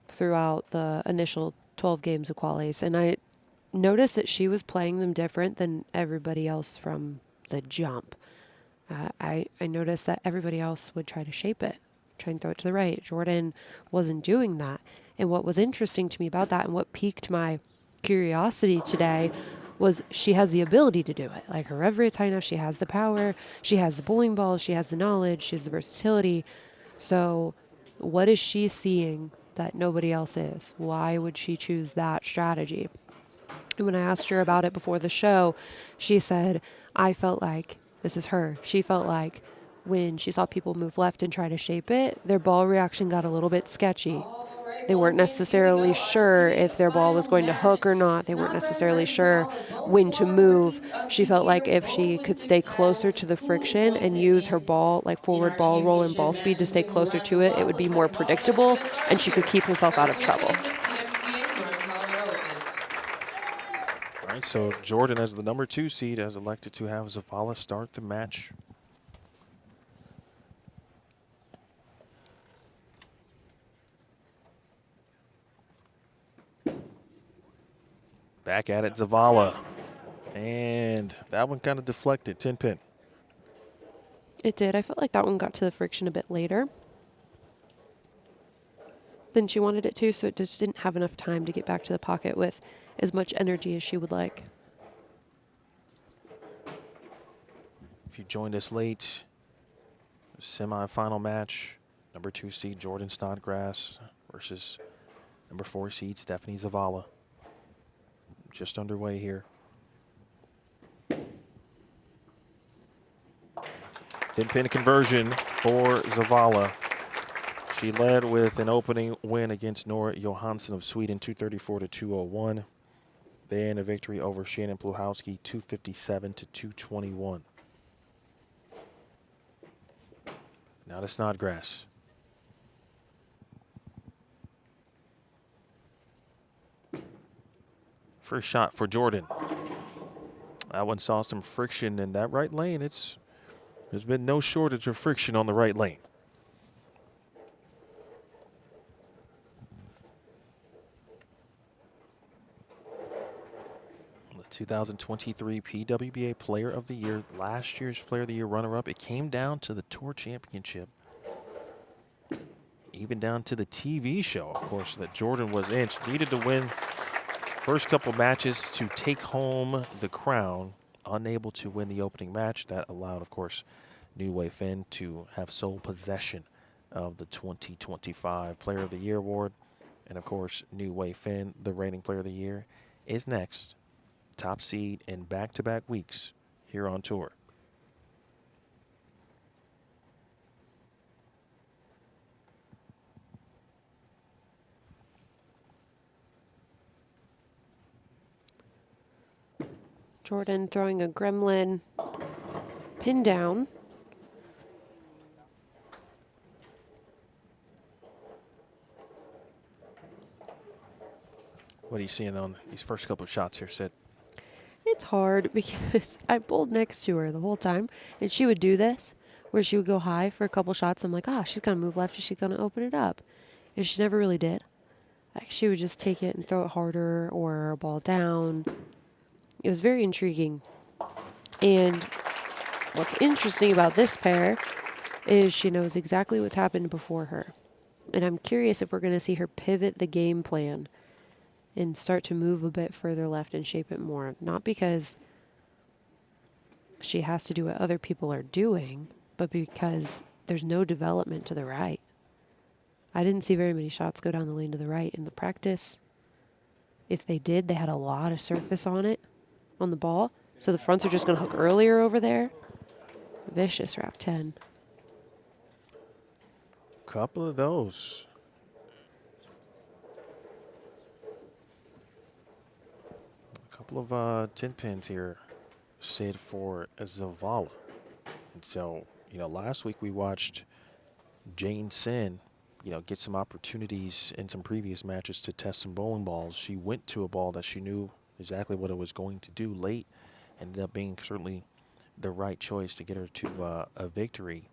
throughout the initial 12 games of qualies, and I noticed that she was playing them different than everybody else from the jump. I noticed that everybody else would try to shape it, try and throw it to the right. Jordan wasn't doing that. And what was interesting to me about that and what piqued my curiosity today was she has the ability to do it. Like, her rev rate's high enough, she has the power, she has the bowling balls, she has the knowledge, she has the versatility. So what is she seeing that nobody else is? Why would she choose that strategy? And when I asked her about it before the show, she said, I felt like, this is her, she felt like when she saw people move left and try to shape it, their ball reaction got a little bit sketchy. They weren't necessarily sure if their ball was going to hook or not. They weren't necessarily sure when to move. She felt like if she could stay closer to the friction and use her ball, like forward ball roll and ball speed to stay closer to it, it would be more predictable and she could keep herself out of trouble. All right, so Jordan, as the number 2 seed, has elected to have Zavala start the match. Back at it, Zavala. And that one kind of deflected, 10-pin. It did. I felt like that one got to the friction a bit later than she wanted it to, so it just didn't have enough time to get back to the pocket with as much energy as she would like. If you joined us late, semifinal match, number 2 seed Jordan Snodgrass versus number 4 seed Stephanie Zavala. Just underway here. 10-pin conversion for Zavala. She led with an opening win against Nora Johansson of Sweden, 234-201. Then a victory over Shannon Puhowski, 257-221. Now to Snodgrass. First shot for Jordan. That one saw some friction in that right lane. There's been no shortage of friction on the right lane. The 2023 PWBA Player of the Year, last year's Player of the Year runner-up. It came down to the Tour Championship. Even down to the TV show, of course, that Jordan was in. She needed to win first couple matches to take home the crown, unable to win the opening match. That allowed, of course, New Wei Finn to have sole possession of the 2025 Player of the Year award. And, of course, New Wei Finn, the reigning Player of the Year, is next. Top seed in back-to-back weeks here on tour. Jordan throwing a gremlin pin down. What are you seeing on these first couple of shots here, Sid? It's hard because I bowled next to her the whole time, and she would do this, where she would go high for a couple shots. I'm like, she's going to move left, she's going to open it up. And she never really did. Like, she would just take it and throw it harder or a ball down. It was very intriguing. And what's interesting about this pair is she knows exactly what's happened before her. And I'm curious if we're going to see her pivot the game plan and start to move a bit further left and shape it more. Not because she has to do what other people are doing, but because there's no development to the right. I didn't see very many shots go down the lane to the right in the practice. If they did, they had a lot of surface on it, on the ball. So the fronts are just going to hook earlier over there. Vicious wrap 10. Couple of those. A couple of 10 pins here, Sid, for Zavala. And so, you know, last week we watched Jane Sin, you know, get some opportunities in some previous matches to test some bowling balls. She went to a ball that she knew exactly what it was going to do late. Ended up being certainly the right choice to get her to a victory.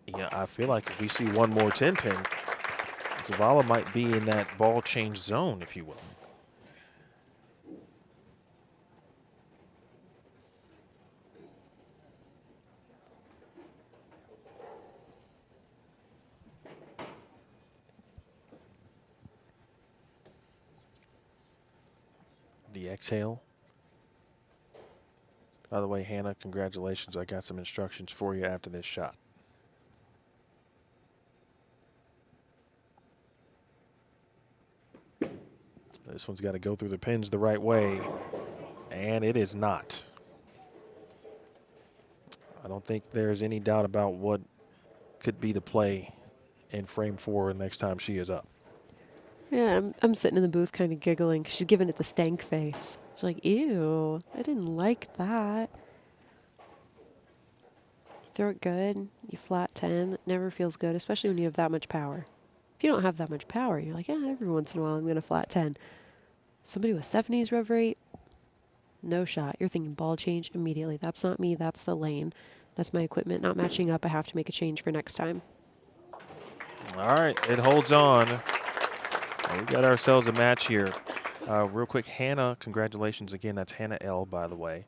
You know, I feel like if we see one more 10 pin, Zavala might be in that ball change zone, if you will. The exhale. By the way, Hannah, congratulations. I got some instructions for you after this shot. This one's got to go through the pins the right way, and it is not. I don't think there's any doubt about what could be the play in frame 4 next time she is up. Yeah, I'm sitting in the booth kind of giggling. She's giving it the stank face. She's like, ew, I didn't like that. You throw it good, you flat 10. It never feels good, especially when you have that much power. If you don't have that much power, you're like, yeah, every once in a while I'm going to flat 10. Somebody with 70s rev rate, no shot. You're thinking ball change immediately. That's not me, that's the lane. That's my equipment not matching up. I have to make a change for next time. All right, it holds on. We got ourselves a match here. Real quick, Hannah, congratulations again. That's Hannah L, by the way.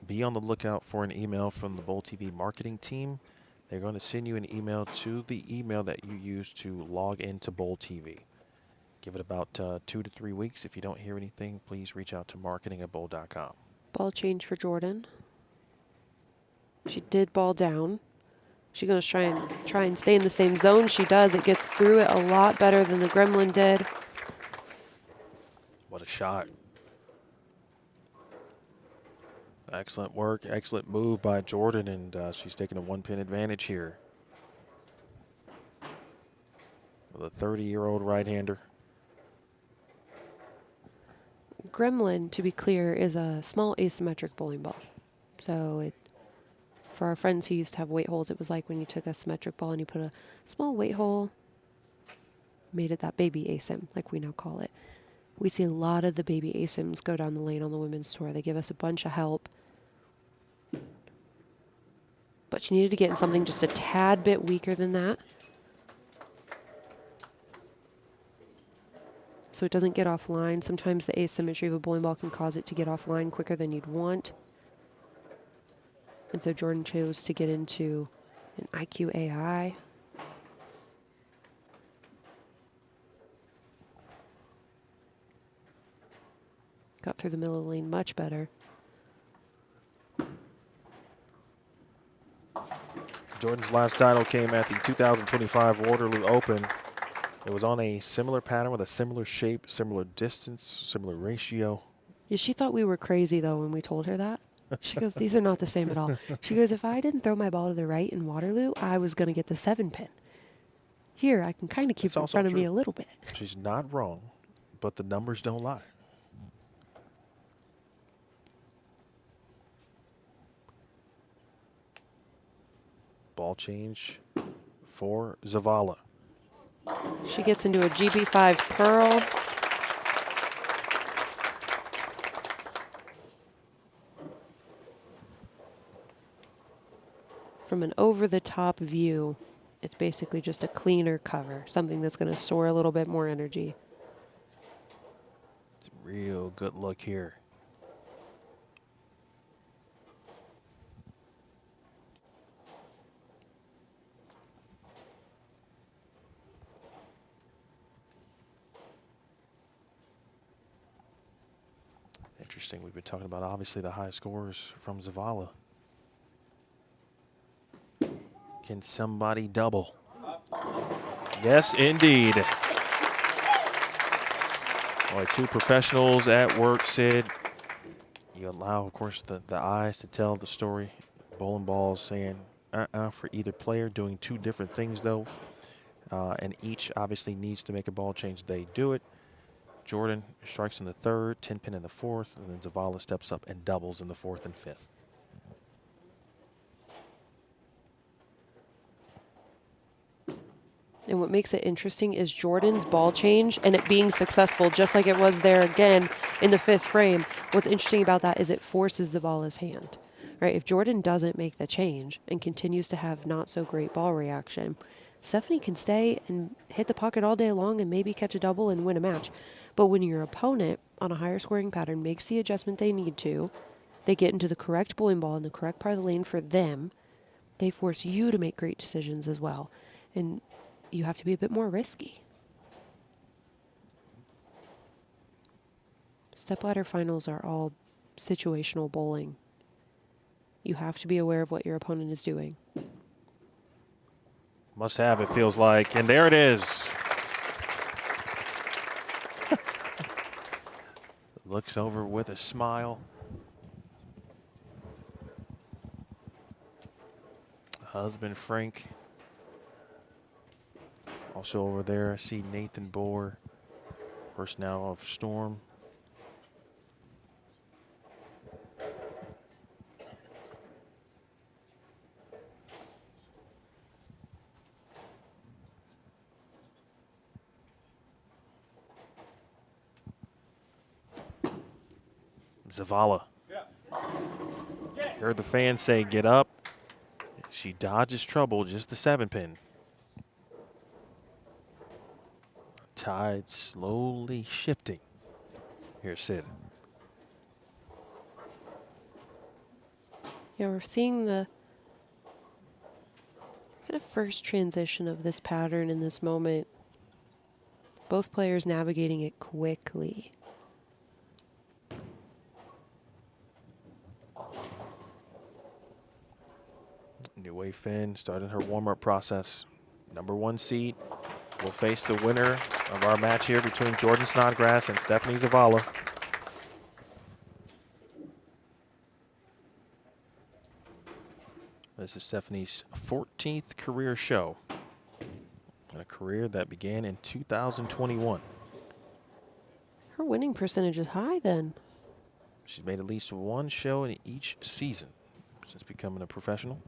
Be on the lookout for an email from the Bowl TV marketing team. They're going to send you an email to the email that you use to log into Bowl TV. Give it about 2 to 3 weeks. If you don't hear anything, please reach out to marketing@bowl.com. Ball change for Jordan. She did ball down. She's going to try and stay in the same zone. She does. It gets through it a lot better than the Gremlin did. What a shot. Excellent work, excellent move by Jordan, and she's taking a 1-pin advantage here. With a 30-year-old right-hander. Gremlin, to be clear, is a small asymmetric bowling ball. So for our friends who used to have weight holes, it was like when you took a symmetric ball and you put a small weight hole, made it that baby asim, like we now call it. We see a lot of the baby asims go down the lane on the women's tour. They give us a bunch of help. But she needed to get in something just a tad bit weaker than that, so it doesn't get offline. Sometimes the asymmetry of a bowling ball can cause it to get offline quicker than you'd want. And so Jordan chose to get into an IQAI. Got through the middle of the lane much better. Jordan's last title came at the 2025 Waterloo Open. It was on a similar pattern with a similar shape, similar distance, similar ratio. Yeah, she thought we were crazy, though, when we told her that. She goes, these are not the same at all. She goes, if I didn't throw my ball to the right in Waterloo, I was going to get the 7-pin. Here, I can kind of keep it in front of me a little bit. She's not wrong, but the numbers don't lie. Ball change for Zavala. She gets into a GB5 Pearl. From an over-the-top view, it's basically just a cleaner cover, something that's going to store a little bit more energy. It's a real good look here. Interesting. We've been talking about obviously the high scores from Zavala. Can somebody double? Yes, indeed. Boy, two professionals at work, Sid. You allow, of course, the eyes to tell the story. Bowling balls saying for either player, doing two different things, though. And each obviously needs to make a ball change. They do it. Jordan strikes in the third, 10-pin in the fourth, and then Zavala steps up and doubles in the fourth and fifth. And what makes it interesting is Jordan's ball change and it being successful, just like it was there again in the fifth frame. What's interesting about that is it forces Zavala's hand, right? If Jordan doesn't make the change and continues to have not so great ball reaction, Stephanie can stay and hit the pocket all day long and maybe catch a double and win a match. But when your opponent on a higher scoring pattern makes the adjustment they need to, they get into the correct bowling ball in the correct part of the lane for them, they force you to make great decisions as well. And you have to be a bit more risky. Stepladder finals are all situational bowling. You have to be aware of what your opponent is doing. Must have, it feels like. And there it is. Looks over with a smile. Husband Frank. Also over there, I see Nathan Bohr, course now of Storm. Zavala. Heard the fans say, get up. She dodges trouble, just the 7-pin. Tide slowly shifting. Here's Sid. Yeah, we're seeing the kind of first transition of this pattern in this moment. Both players navigating it quickly. New Wei Finn started her warm-up process. #1 seed will face the winner of our match here between Jordan Snodgrass and Stephanie Zavala. This is Stephanie's 14th career show, and a career that began in 2021. Her winning percentage is high then. She's made at least one show in each season since becoming a professional.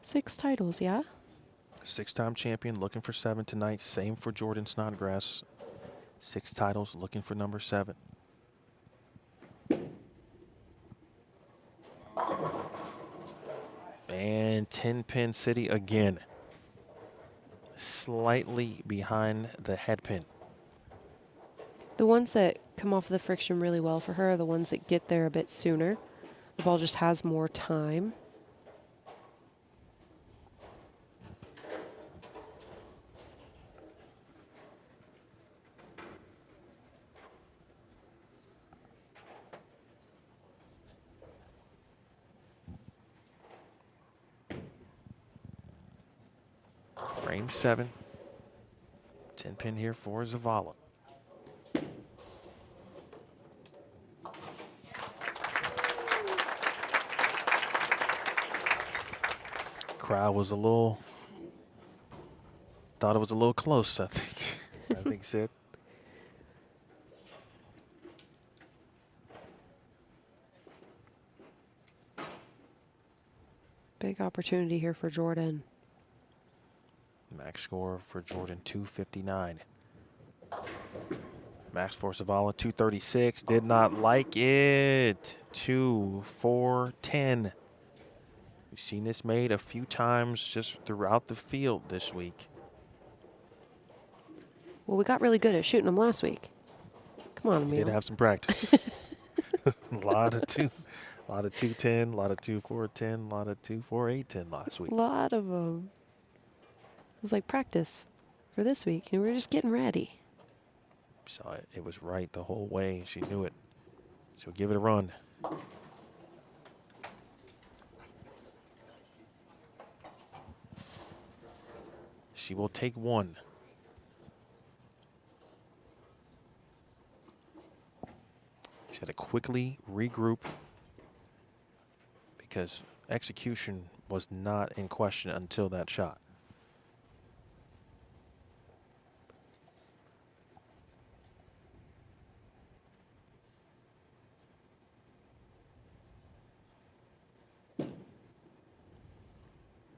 6 titles, yeah? 6-time champion, looking for 7 tonight. Same for Jordan Snodgrass. 6 titles, looking for #7. And 10-pin city again. Slightly behind the head pin. The ones that come off the friction really well for her are the ones that get there a bit sooner. The ball just has more time. Frame 7. 10-pin here for Zavala. Crowd was thought it was a little close, I think. I think Sid. Big opportunity here for Jordan. Max score for Jordan, 259. Max for Zavala, 236. Did not like it. 2-4-10. We've seen this made a few times just throughout the field this week. Well, we got really good at shooting them last week. Come on, We Emil. did have some practice. A lot of 2-10, a lot of 2-4-10, a lot of 2-4-8-10 last week. A lot of them. It was like practice for this week, and we were just getting ready. So it was right the whole way. She knew it. So give it a run. She will take one. She had to quickly regroup because execution was not in question until that shot.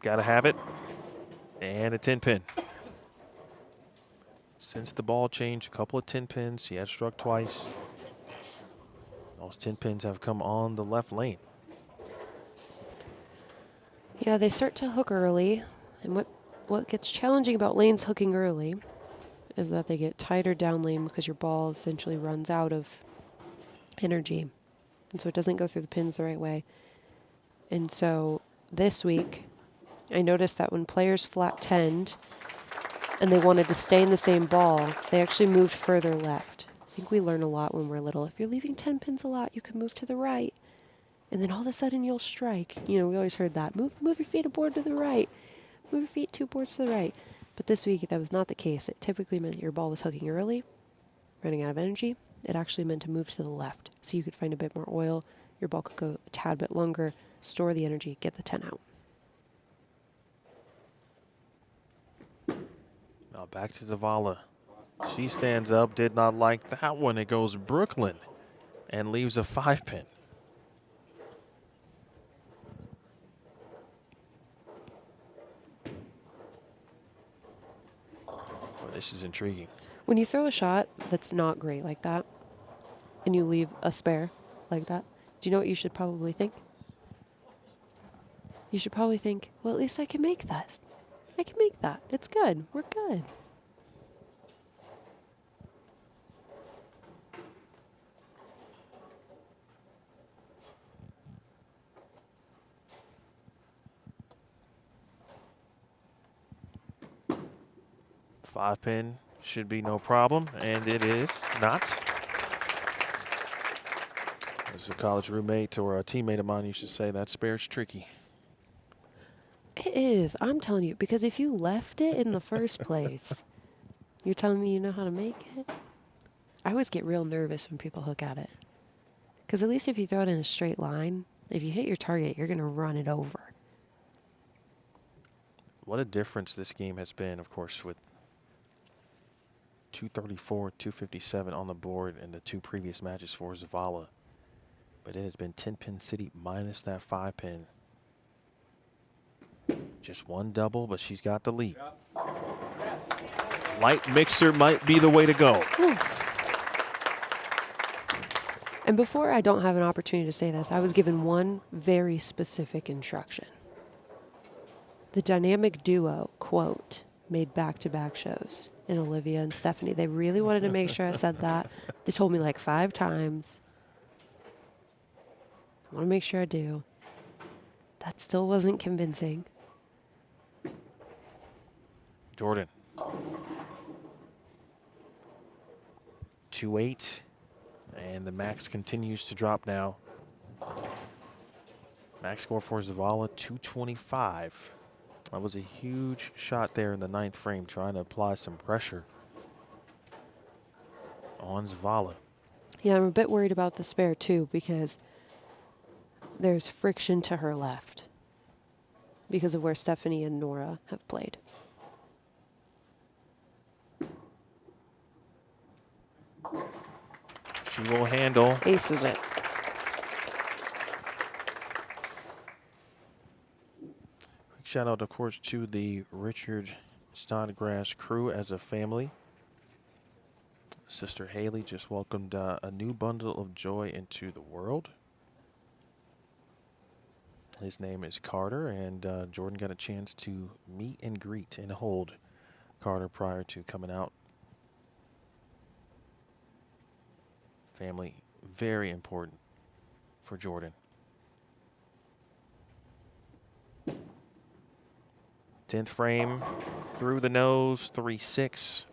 Got to have it. And a 10-pin. Since the ball change, a couple of 10 pins. She had struck twice. Those 10 pins have come on the left lane. Yeah, they start to hook early. And what gets challenging about lanes hooking early is that they get tighter down lane because your ball essentially runs out of energy. And so it doesn't go through the pins the right way. And so this week, I noticed that when players flat 10'd and they wanted to stay in the same ball, they actually moved further left. I think we learn a lot when we're little. If you're leaving 10 pins a lot, you can move to the right. And then all of a sudden you'll strike. You know, we always heard that. Move your feet a board to the right. Move your feet 2 boards to the right. But this week, that was not the case. It typically meant your ball was hooking early, running out of energy. It actually meant to move to the left. So you could find a bit more oil. Your ball could go a tad bit longer, store the energy, get the 10 out. Now back to Zavala. She stands up, did not like that one. It goes Brooklyn and leaves a 5-pin. Well, this is intriguing. When you throw a shot that's not great like that, and you leave a spare like that, do you know what you should probably think? You should probably think, well, at least I can make that. I can make that. It's good. We're good. Five pin should be no problem, and it is not. As a college roommate or a teammate of mine used to say, that spare's tricky. It is. I'm telling you, because if you left it in the first place, you're telling me you know how to make it? I always get real nervous when people hook at it. Because at least if you throw it in a straight line, if you hit your target, you're going to run it over. What a difference this game has been, of course, with 234, 257 on the board in the 2 previous matches for Zavala. But it has been 10-pin city minus that 5-pin. Just one double, but she's got the lead. Light mixer might be the way to go. Whew. And before I don't have an opportunity to say this, I was given one very specific instruction. The dynamic duo, quote, made back-to-back shows in Olivia and Stephanie. They really wanted to make sure I said that. They told me like 5 times. I want to make sure I do. That still wasn't convincing. Jordan. 2-8. And the max continues to drop now. Max score for Zavala, 225. That was a huge shot there in the 9th frame, trying to apply some pressure on Zavala. Yeah, I'm a bit worried about the spare too, because there's friction to her left because of where Stephanie and Nora have played. She will handle. Aces it. Shout out, of course, to the Richard Snodgrass crew as a family. Sister Haley just welcomed a new bundle of joy into the world. His name is Carter, and Jordan got a chance to meet and greet and hold Carter prior to coming out. Family, very important for Jordan. 10th frame, through the nose, 3-6.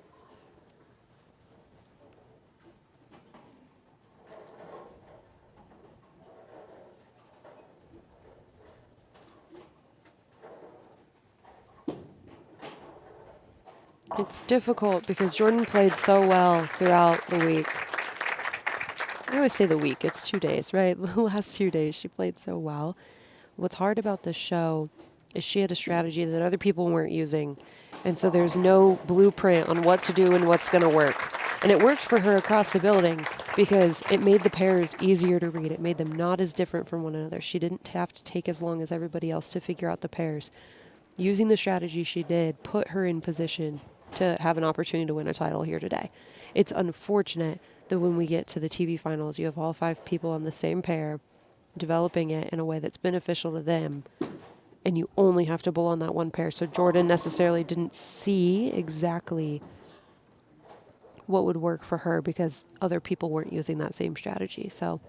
It's difficult because Jordan played so well throughout the week. I always say the week. It's 2 days, right? The last 2 days she played so well. What's hard about this show is she had a strategy that other people weren't using. And so there's no blueprint on what to do and what's going to work. And it worked for her across the building because it made the pairs easier to read. It made them not as different from one another. She didn't have to take as long as everybody else to figure out the pairs. Using the strategy she did put her in position to have an opportunity to win a title here today. It's unfortunate that when we get to the TV finals, you have all 5 people on the same pair developing it in a way that's beneficial to them, and you only have to bowl on that one pair. So Jordan necessarily didn't see exactly what would work for her because other people weren't using that same strategy. So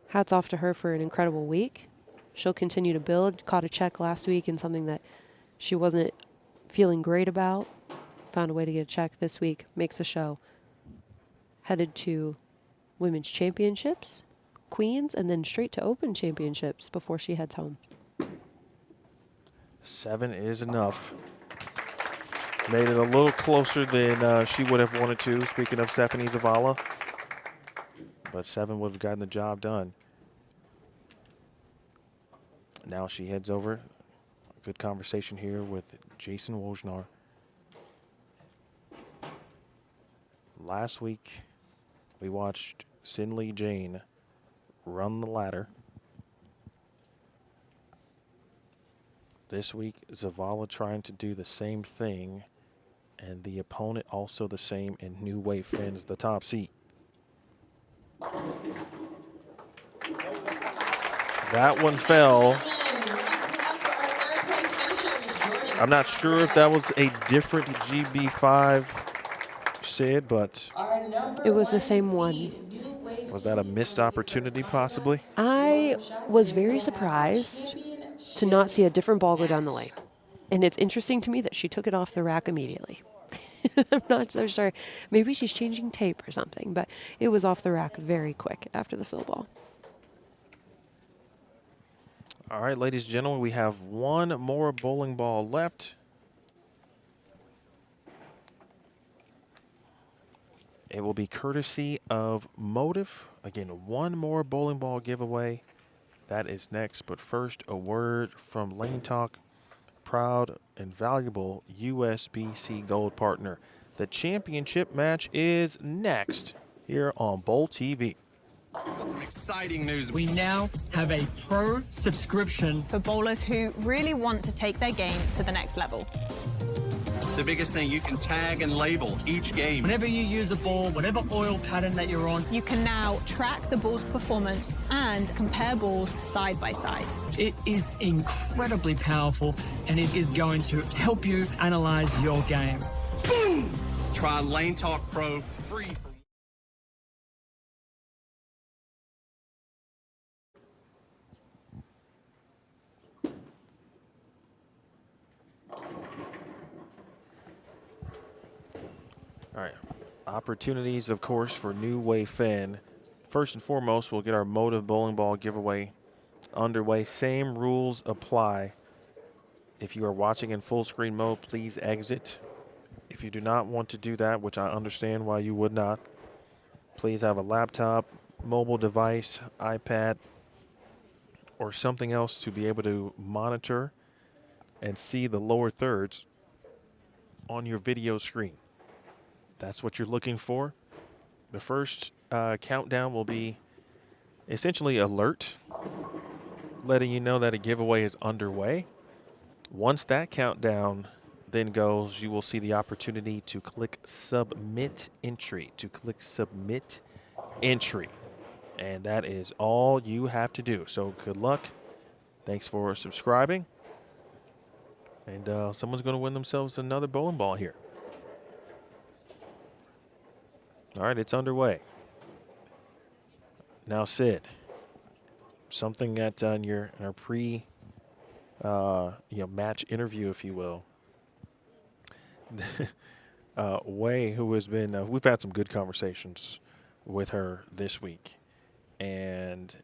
hats off to her for an incredible week. She'll continue to build. Caught a check last week in something that she wasn't feeling great about. Found a way to get a check this week. Makes a show. Headed to Women's Championships, Queens, and then straight to Open Championships before she heads home. 7 is enough. Made it a little closer than she would have wanted to, speaking of Stephanie Zavala. But 7 would have gotten the job done. Now she heads over. Good conversation here with Jason Wojnar. Last week, we watched Sinley Jane run the ladder. This week, Zavala trying to do the same thing, and the opponent also the same, and New Wave Finn's the top seat. That one fell. I'm not sure if that was a different GB5, Sid, but it was the same one. Was that a missed opportunity, possibly? I was very surprised to not see a different ball go down the lane. And it's interesting to me that she took it off the rack immediately. I'm not so sure. Maybe she's changing tape or something, but it was off the rack very quick after the fill ball. All right, ladies and gentlemen, we have one more bowling ball left. It will be courtesy of Motive. Again, one more bowling ball giveaway. That is next. But first, a word from Lane Talk, proud and valuable USBC Gold partner. The championship match is next here on Bowl TV. Some exciting news. We now have a pro subscription for bowlers who really want to take their game to the next level. The biggest thing, you can tag and label each game. Whenever you use a ball, whatever oil pattern that you're on, you can now track the ball's performance and compare balls side by side. It is incredibly powerful, and it is going to help you analyze your game. Boom! Try Lane Talk Pro free. All right, opportunities, of course, for New Wave Finn. First and foremost, we'll get our Motive bowling ball giveaway underway. Same rules apply. If you are watching in full screen mode, please exit. If you do not want to do that, which I understand why you would not, please have a laptop, mobile device, iPad, or something else to be able to monitor and see the lower thirds on your video screen. That's what you're looking for. The first countdown will be essentially alert, letting you know that a giveaway is underway. Once that countdown then goes, you will see the opportunity to click submit entry, And that is all you have to do. So good luck. Thanks for subscribing. And someone's going to win themselves another bowling ball here. All right, it's underway. Now, Sid, something that in our pre match interview, if you will, Wei, who has been, we've had some good conversations with her this week. And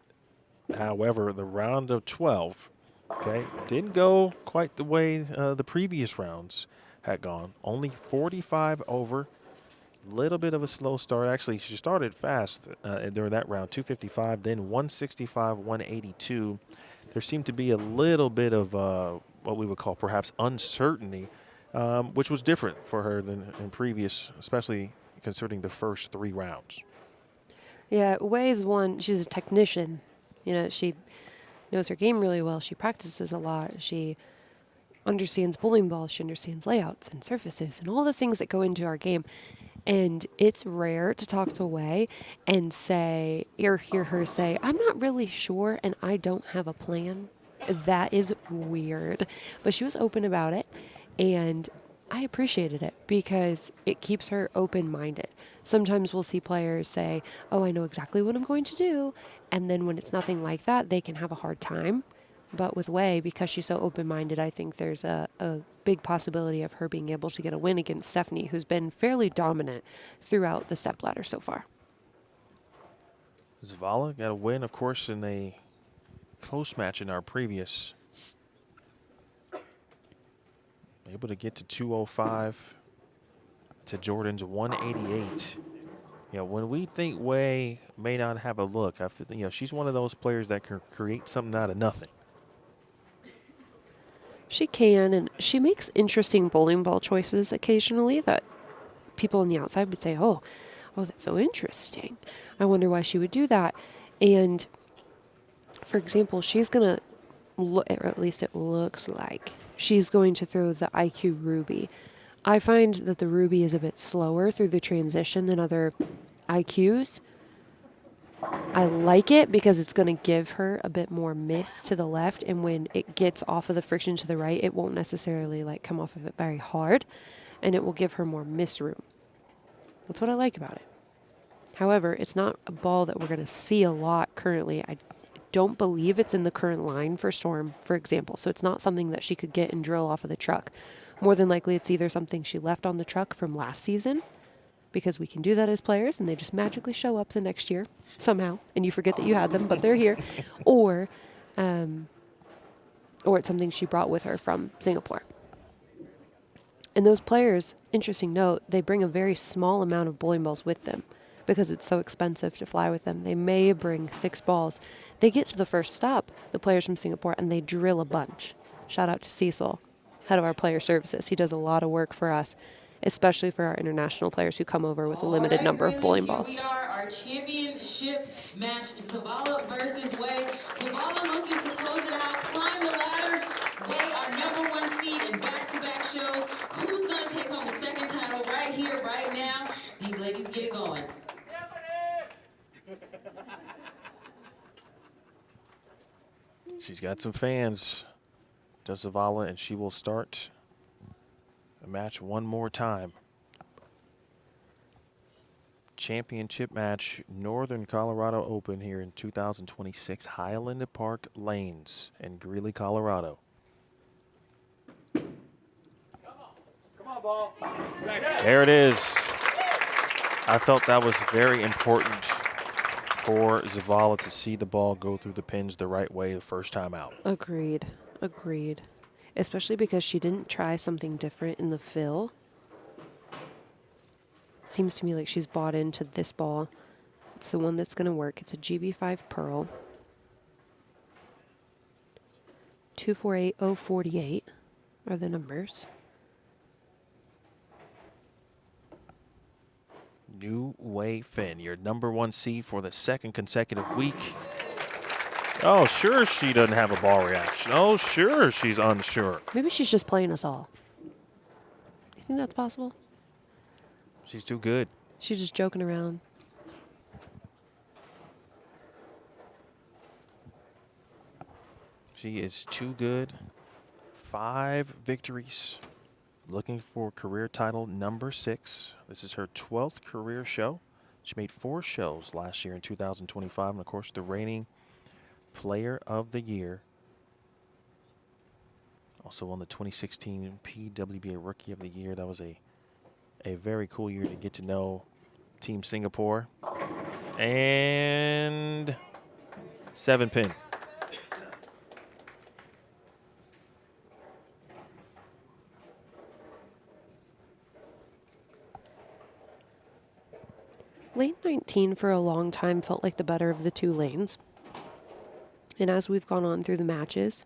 however, the round of 12, okay, didn't go quite the way the previous rounds. had gone. Only 45 over. Little bit of a slow start. Actually, she started fast during that round, 255, then 165, 182. There seemed to be a little bit of what we would call perhaps uncertainty, which was different for her than in previous, especially considering the first 3 rounds. Yeah, Wei's one, she's a technician. You know, she knows her game really well. She practices a lot. She understands bowling balls. She understands layouts and surfaces and all the things that go into our game. And it's rare to talk to Wei and say, or hear her say, I'm not really sure and I don't have a plan. That is weird. But she was open about it, and I appreciated it because it keeps her open-minded. Sometimes we'll see players say, oh, I know exactly what I'm going to do. And then when it's nothing like that, they can have a hard time. But with Wei, because she's so open-minded, I think there's a big possibility of her being able to get a win against Stephanie, who's been fairly dominant throughout the stepladder so far. Zavala got a win, of course, in a close match in our previous. Able to get to 205 to Jordan's 188. You know, when we think Wei may not have a look, I feel, you know, she's one of those players that can create something out of nothing. She can, and she makes interesting bowling ball choices occasionally that people on the outside would say, oh, that's so interesting. I wonder why she would do that. And, for example, she's going to look, or at least it looks like, she's going to throw the IQ Ruby. I find that the Ruby is a bit slower through the transition than other IQs. I like it because it's going to give her a bit more miss to the left, and when it gets off of the friction to the right, it won't necessarily like come off of it very hard, and it will give her more miss room. That's what I like about it. However, it's not a ball that we're going to see a lot currently. I don't believe it's in the current line for Storm, for example, so it's not something that she could get and drill off of the truck. More than likely, it's either something she left on the truck from last season, because we can do that as players and they just magically show up the next year somehow and you forget that you had them, but they're here. Or it's something she brought with her from Singapore. And those players, interesting note, they bring a very small amount of bowling balls with them because it's so expensive to fly with them. They may bring 6 balls. They get to the first stop, the players from Singapore, and they drill a bunch. Shout out to Cecil, head of our player services. He does a lot of work for us, especially for our international players who come over with a limited number of bowling balls. Here we are, our championship match, Zavala versus Wei. Zavala looking to close it out, climb the ladder. Wei, our #1 seed in back-to-back shows. Who's going to take home the second title right here, right now? These ladies get it going. She's got some fans, does Zavala, and she will start the match one more time. Championship match, Northern Colorado Open here in 2026, Highland Park Lanes in Greeley, Colorado. Come on, ball. There it is. I felt that was very important for Zavala to see the ball go through the pins the right way the first time out. Agreed. Especially because she didn't try something different in the fill. It seems to me like she's bought into this ball. It's the one that's going to work. It's a GB5 Pearl. 248048 are the numbers. New Wei Finn, your #1 seed for the second consecutive week. Oh, sure she doesn't have a ball reaction. Oh, sure she's unsure. Maybe she's just playing us all. You think that's possible? She's too good. She's just joking around. She is too good. 5 victories. Looking for career title #6. This is her 12th career show. She made 4 shows last year in 2025. And, of course, the reigning Player of the Year. Also won the 2016 PWBA Rookie of the Year. That was a very cool year to get to know Team Singapore. And 7 pin. Lane 19 for a long time felt like the better of the two lanes. And as we've gone on through the matches,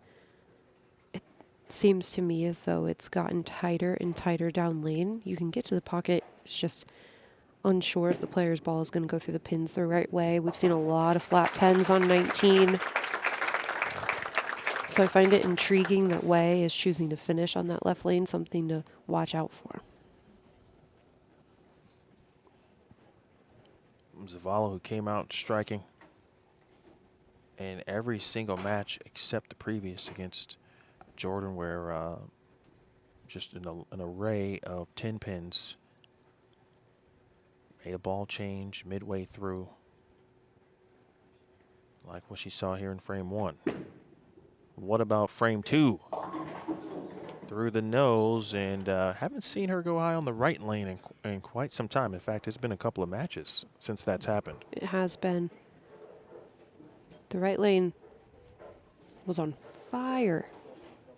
it seems to me as though it's gotten tighter and tighter down lane. You can get to the pocket. It's just unsure if the player's ball is going to go through the pins the right way. We've seen a lot of flat 10s on 19. So I find it intriguing that Wei is choosing to finish on that left lane, something to watch out for. Zavala, who came out striking in every single match except the previous against Jordan, where just an array of 10 pins. Made a ball change midway through, like what she saw here in frame 1. What about frame 2? Through the nose, and haven't seen her go high on the right lane in quite some time. In fact, it's been a couple of matches since that's happened. It has been. The right lane was on fire.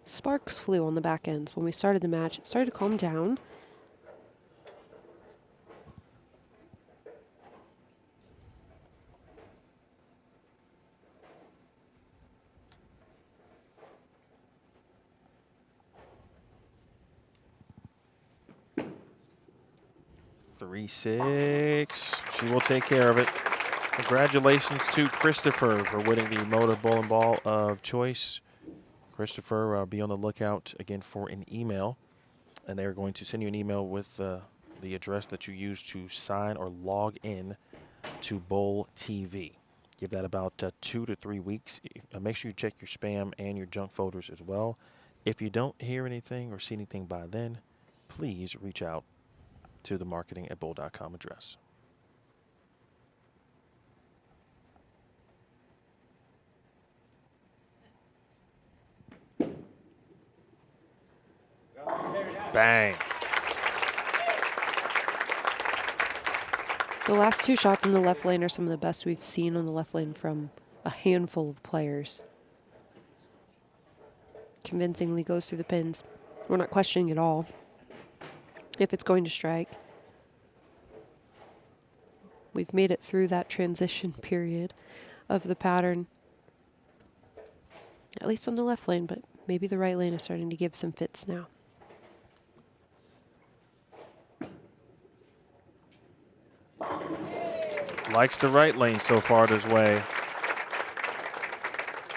Sparks flew on the back ends when we started the match. It started to calm down. Three, 6. She will take care of it. Congratulations to Christopher for winning the Motor Bowling Ball of choice. Christopher, be on the lookout again for an email, and they're going to send you an email with the address that you use to sign or log in to Bowl TV. Give that about 2 to 3 weeks. Make sure you check your spam and your junk folders as well. If you don't hear anything or see anything by then, please reach out to the marketing@bowl.com address. Bang. The last two shots in the left lane are some of the best we've seen on the left lane from a handful of players. Convincingly goes through the pins. We're not questioning at all if it's going to strike. We've made it through that transition period of the pattern, at least on the left lane, but maybe the right lane is starting to give some fits now. Likes the right lane so far this way.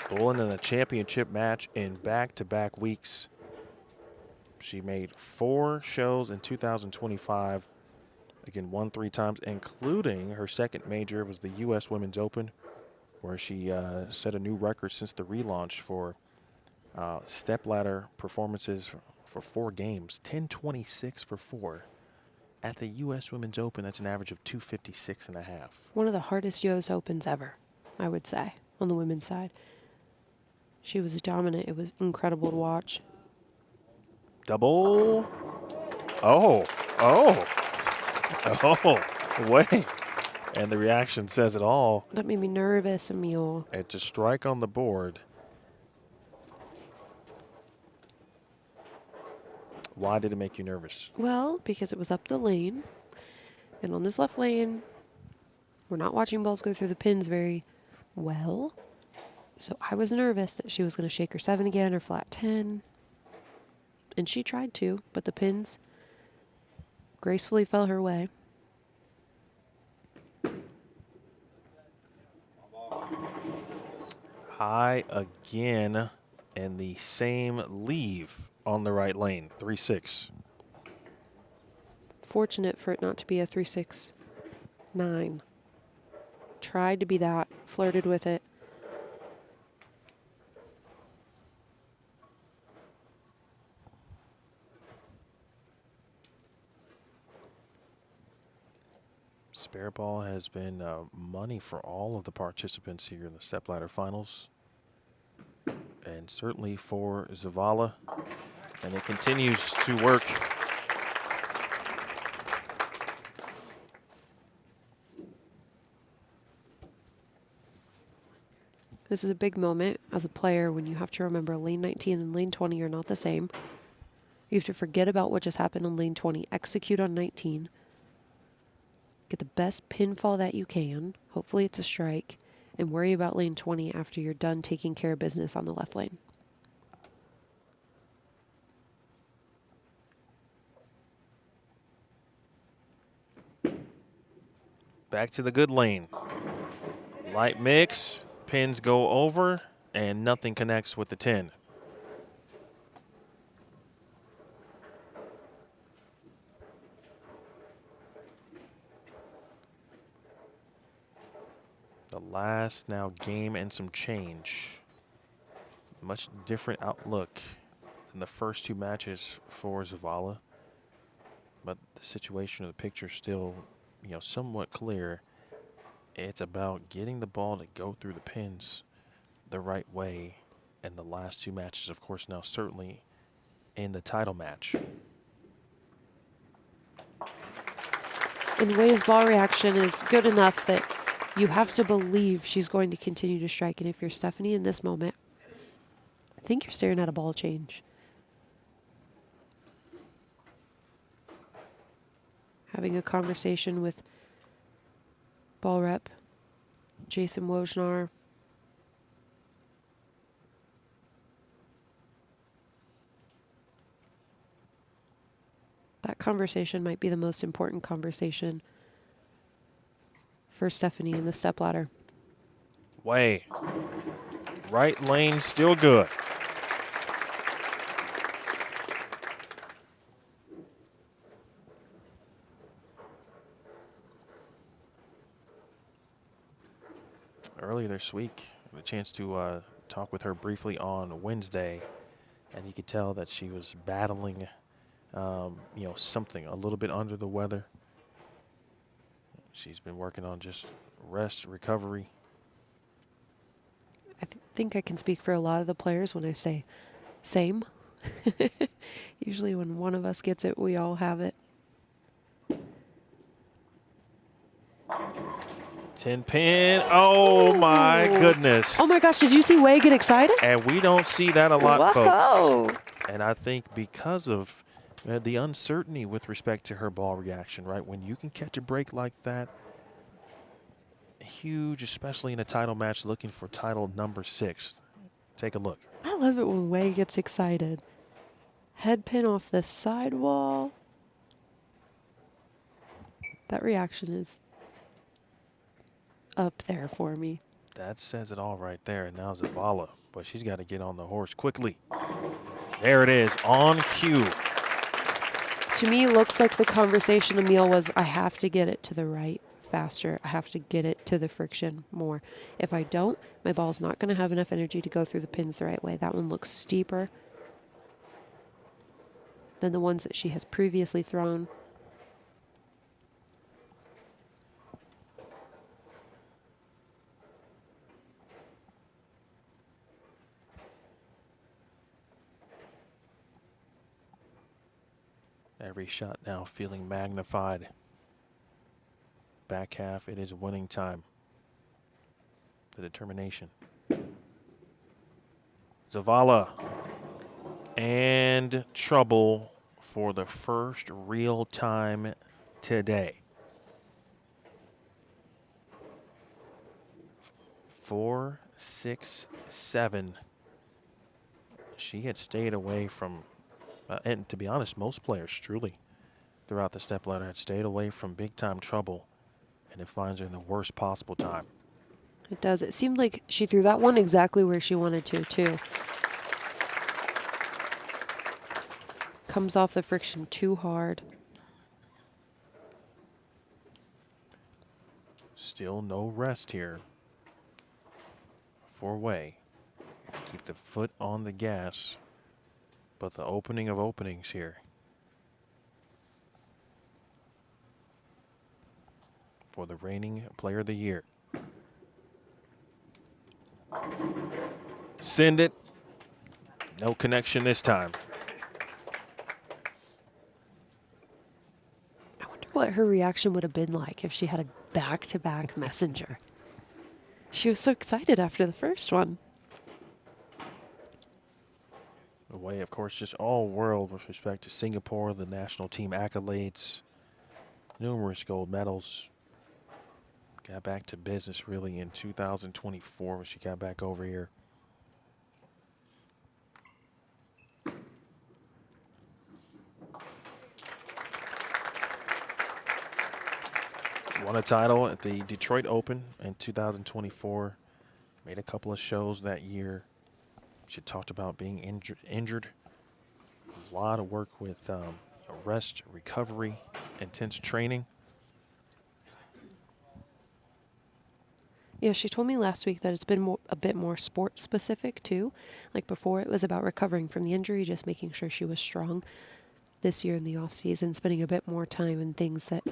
Bowling in a championship match in back-to-back weeks. She made 4 shows in 2025. Again, won 3 times, including her second major was the U.S. Women's Open, where she set a new record since the relaunch for stepladder performances for 4 games. 10:26 for 4. At the U.S. Women's Open, that's an average of 256.5. One of the hardest U.S. Opens ever, I would say, on the women's side. She was dominant. It was incredible to watch. Double. Oh. Wait. And the reaction says it all. That made me nervous, Emil. It's a strike on the board. Why did it make you nervous? Well, because it was up the lane. And on this left lane, we're not watching balls go through the pins very well. So I was nervous that she was going to shake her 7 again or flat 10. And she tried to, but the pins gracefully fell her way. High again, and the same leave on the right lane, 3-6. Fortunate for it not to be a 3-6-9. Tried to be that, flirted with it. Spare ball has been money for all of the participants here in the stepladder finals, and certainly for Zavala, and it continues to work. This is a big moment as a player when you have to remember lane 19 and lane 20 are not the same. You have to forget about what just happened on lane 20, execute on 19, Get the best pinfall that you can. Hopefully it's a strike. And worry about lane 20 after you're done taking care of business on the left lane. Back to the good lane. Light mix, pins go over, and nothing connects with the 10. The last now game and some change. Much different outlook than the first 2 matches for Zavala. But the situation of the picture still, somewhat clear. It's about getting the ball to go through the pins the right way. And the last 2 matches, of course, now certainly in the title match. And Wei's ball reaction is good enough that you have to believe she's going to continue to strike. And if you're Stephanie in this moment, I think you're staring at a ball change. Having a conversation with ball rep Jason Wojnar. That conversation might be the most important conversation for Stephanie in the stepladder. Wei. Right lane still good. Earlier this week, I had a chance to talk with her briefly on Wednesday, and you could tell that she was battling, something a little bit under the weather. She's been working on just rest, recovery. I think I can speak for a lot of the players when I say same. Usually when one of us gets it, we all have it. 10 pin. Oh, my goodness. Oh, my gosh. Did you see Wei get excited? And we don't see that a lot, Whoa. folks. And I think because of the uncertainty with respect to her ball reaction, right? When you can catch a break like that, huge, especially in a title match looking for title number 6. Take a look. I love it when Wei gets excited. Head pin off the sidewall. That reaction is up there for me. That says it all right there. And now Zavala, but she's got to get on the horse quickly. There it is, on cue. To me, it looks like the conversation Emil was, I have to get it to the right faster. I have to get it to the friction more. If I don't, my ball's not going to have enough energy to go through the pins the right way. That one looks steeper than the ones that she has previously thrown. Every shot now feeling magnified. Back half, it is winning time. The determination. Zavala. And trouble for the first real time today. 4, 6, 7. She had stayed away from, and to be honest, most players truly throughout the stepladder had stayed away from big time trouble, and it finds her in the worst possible time. It does. It seemed like she threw that one exactly where she wanted to, too. Comes off the friction too hard. Still no rest here for Wei. Keep the foot on the gas, but the opening of openings here. For the reigning player of the year. Send it. No connection this time. I wonder what her reaction would have been like if she had a back-to-back messenger. She was so excited after the first one. Wei, of course, just all world with respect to Singapore, the national team accolades, numerous gold medals, got back to business really in 2024 when she got back over here. Won a title at the Detroit Open in 2024. Made a couple of shows that year. She talked about being injured. A lot of work with rest, recovery, intense training. Yeah, she told me last week that it's been a bit more sport specific too. Like before, it was about recovering from the injury, just making sure she was strong. This year in the off season, spending a bit more time in things that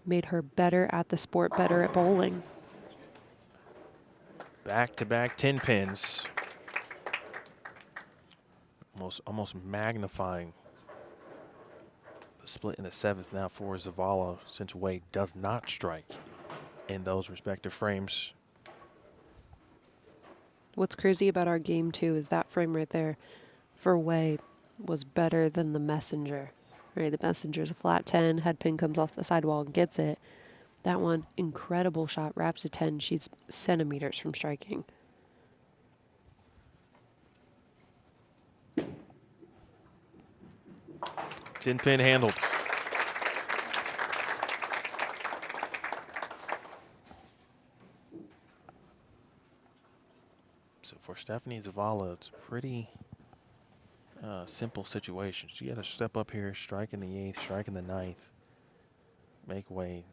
made her better at the sport, better at bowling. Back-to-back 10 pins. Almost magnifying the split in the 7th now for Zavala, since Wei does not strike in those respective frames. What's crazy about our game too is that frame right there for Wei was better than the messenger. Right, the messenger's a flat 10, head pin comes off the sidewall and gets it. That one, incredible shot, wraps a 10. She's centimeters from striking. Tin pin handled. So for Stephanie Zavala, it's a pretty simple situation. She had to step up here, strike in the 8th, strike in the 9th, make way,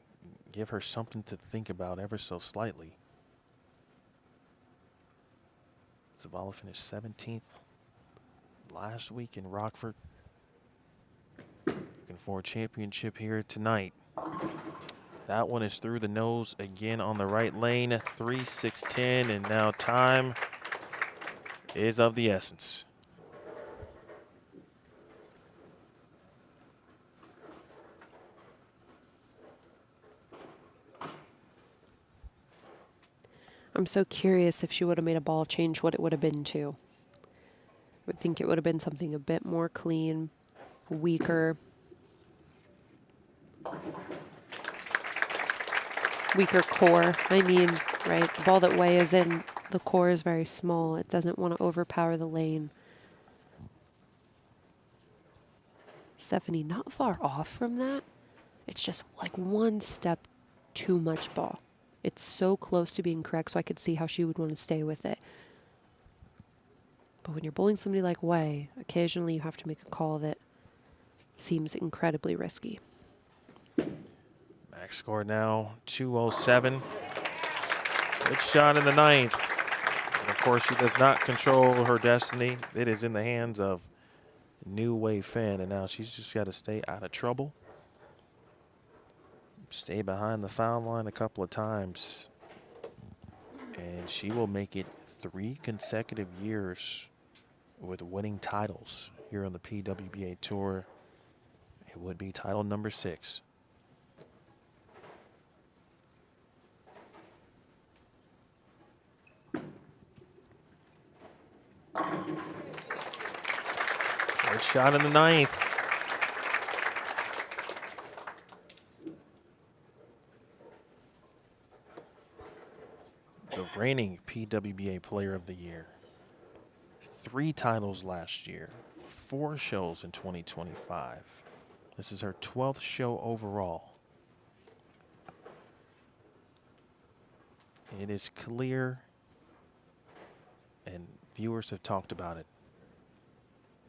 give her something to think about ever so slightly. Zavala finished 17th last week in Rockford. Looking for a championship here tonight. That one is through the nose again on the right lane. 3-6-10, and now time is of the essence. I'm so curious if she would have made a ball change, what it would have been to. I would think it would have been something a bit more clean, weaker. Weaker core. I mean, right, the ball that Wei is in, the core is very small. It doesn't want to overpower the lane. Stephanie not far off from that. It's just like one step too much ball. It's so close to being correct, so I could see how she would want to stay with it. But when you're bowling somebody like Wei, occasionally you have to make a call that seems incredibly risky. Max score now 207. Good shot in the 9th. And of course, she does not control her destiny. It is in the hands of New Wei Fan, and now she's just got to stay out of trouble. Stay behind the foul line a couple of times, and she will make it 3 consecutive years with winning titles here on the PWBA Tour. It would be title number 6. Good shot in the 9th. The reigning PWBA Player of the Year. 3 titles last year, 4 shows in 2025. This is her 12th show overall. It is clear, and viewers have talked about it,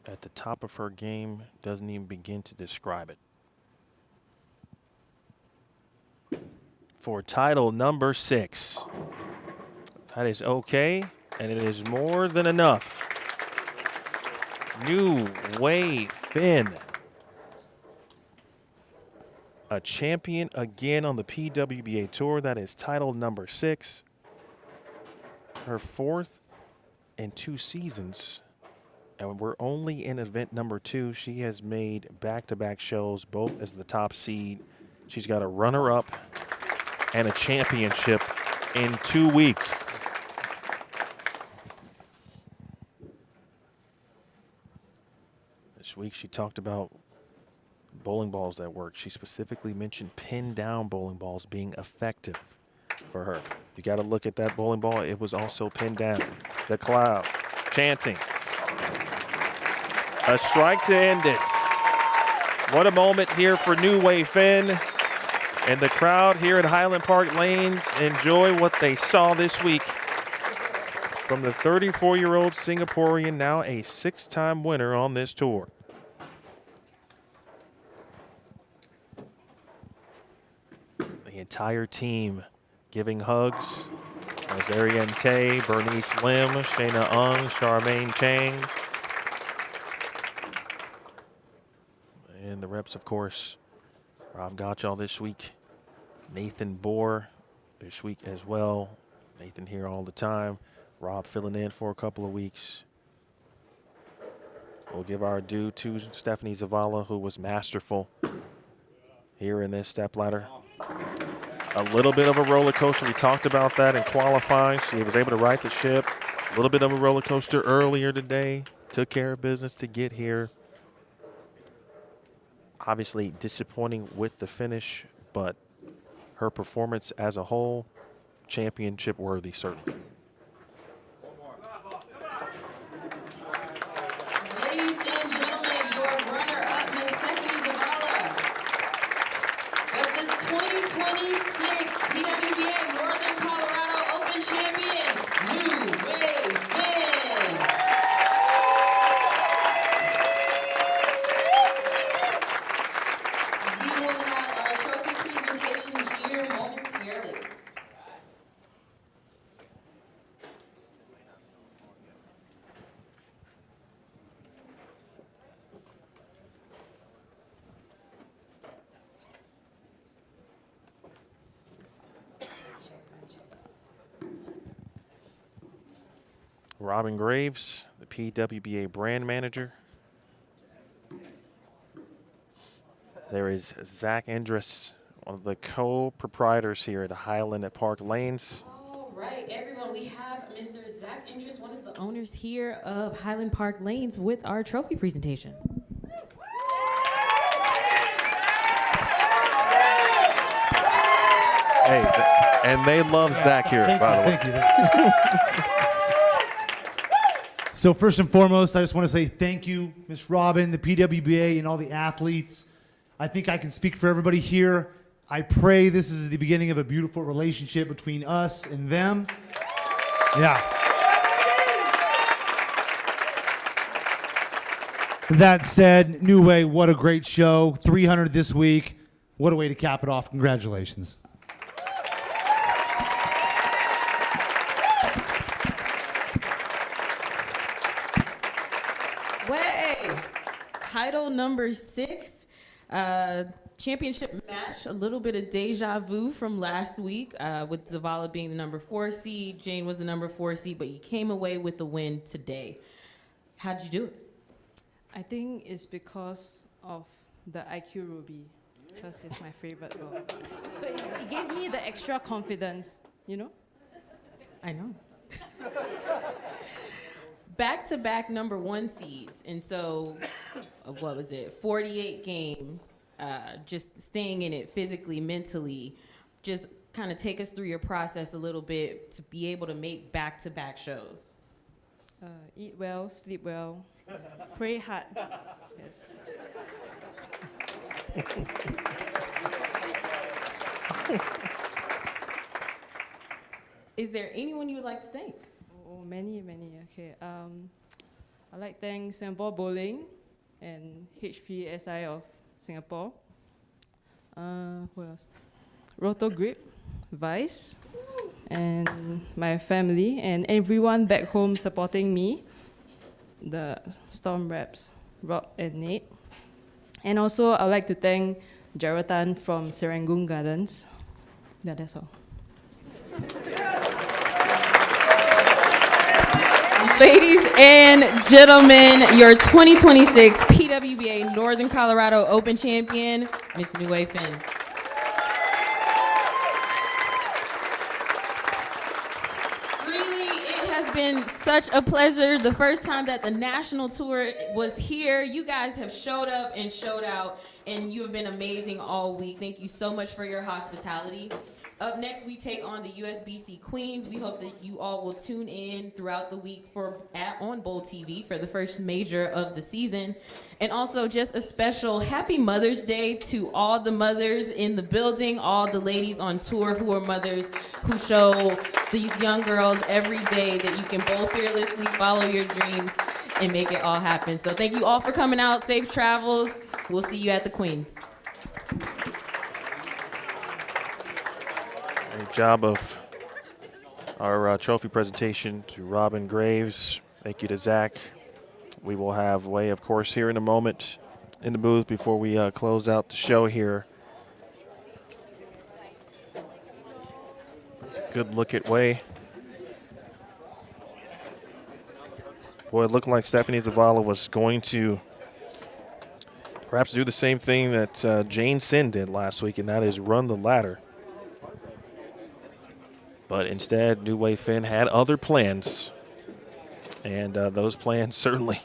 at the top of her game, doesn't even begin to describe it. For title number 6. That is okay, and it is more than enough. New Wei Finn. A champion again on the PWBA Tour. That is title number 6. Her 4th in 2 seasons. And we're only in event number 2. She has made back-to-back shows, both as the top seed. She's got a runner-up and a championship in 2 weeks. This week she talked about bowling balls that work. She specifically mentioned pin down bowling balls being effective. for her. You got to look at that bowling ball. It was also pinned down. The crowd chanting. A strike to end it. What a moment here for New Wei Finn. And the crowd here at Highland Park Lanes enjoy what they saw this week from the 34-year-old Singaporean, now a 6-time winner on this tour. The entire team giving hugs. As Ariane Tay, Bernice Lim, Shayna Ung, Charmaine Chang. And the reps, of course, Rob Gottschall this week. Nathan Bohr this week as well. Nathan here all the time. Rob filling in for a couple of weeks. We'll give our due to Stephanie Zavala, who was masterful here in this stepladder. A little bit of a roller coaster. We talked about that in qualifying. She was able to right the ship. A little bit of a roller coaster earlier today. Took care of business to get here. Obviously disappointing with the finish, but her performance as a whole, championship worthy, certainly. Ladies and gentlemen, your runner-up, Miss Stephanie Zavala. But the 2026 PWBA Northern Colorado Open Champion, New Wei Finn. We will have our trophy presentation here momentarily. Robin Graves, the PWBA brand manager. There is Zach Endress, one of the co-proprietors here at Highland Park Lanes. All right, everyone, we have Mr. Zach Endress, one of the owners here of Highland Park Lanes, with our trophy presentation. Hey, and they love Zach here, by the way. Thank you. So first and foremost, I just want to say thank you, Miss Robin, the PWBA, and all the athletes. I think I can speak for everybody here. I pray this is the beginning of a beautiful relationship between us and them. Yeah. That said, New Wei, what a great show. 300 this week. What a way to cap it off. Congratulations. Title number 6, championship match. A little bit of deja vu from last week with Zavala being the number 4 seed. Jane was the number 4 seed, but you came away with the win today. How'd you do it? I think it's because of the IQ Ruby, because it's my favorite ball. So it gave me the extra confidence, you know? I know. Back-to-back number 1 seeds, and so what was it, 48 games, just staying in it physically, mentally. Just kind of take us through your process a little bit to be able to make back-to-back shows. Eat well, sleep well, pray hard. Yes. Is there anyone you would like to thank? Oh, many. Okay. I'd like to thank Singapore Bowling and HPSI of Singapore. Who else? Roto Grip, Vice, and my family, and everyone back home supporting me. The Storm Reps, Rob and Nate. And also, I'd like to thank Jaratan from Serangoon Gardens. Yeah, that's all. Ladies and gentlemen, your 2026 PWBA Northern Colorado Open Champion, Miss New Wei Finn. Really, it has been such a pleasure. The first time that the national tour was here, you guys have showed up and showed out, and you have been amazing all week. Thank you so much for your hospitality. Up next, we take on the USBC Queens. We hope that you all will tune in throughout the week on Bowl TV for the first major of the season. And also just a special happy Mother's Day to all the mothers in the building, all the ladies on tour who are mothers, who show these young girls every day that you can bowl fearlessly, follow your dreams, and make it all happen. So thank you all for coming out. Safe travels. We'll see you at the Queens. Great job of our trophy presentation to Robin Graves. Thank you to Zach. We will have Way, of course, here in a moment in the booth before we close out the show here. It's a good look at Way. Boy, it looked like Stephanie Zavala was going to perhaps do the same thing that Jane Sin did last week, and that is run the ladder. But instead, New Way Finn had other plans, and those plans certainly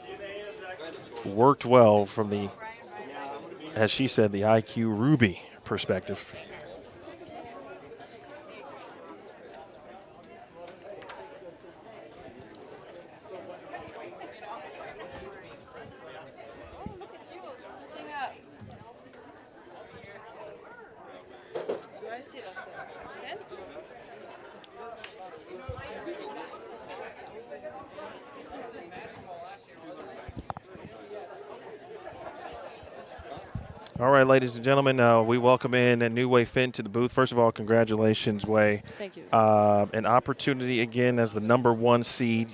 worked well from the, as she said, the IQ Ruby perspective. All right, ladies and gentlemen, we welcome in a New Way Finn to the booth. First of all, congratulations, Way. Thank you. An opportunity, again, as the #1 seed.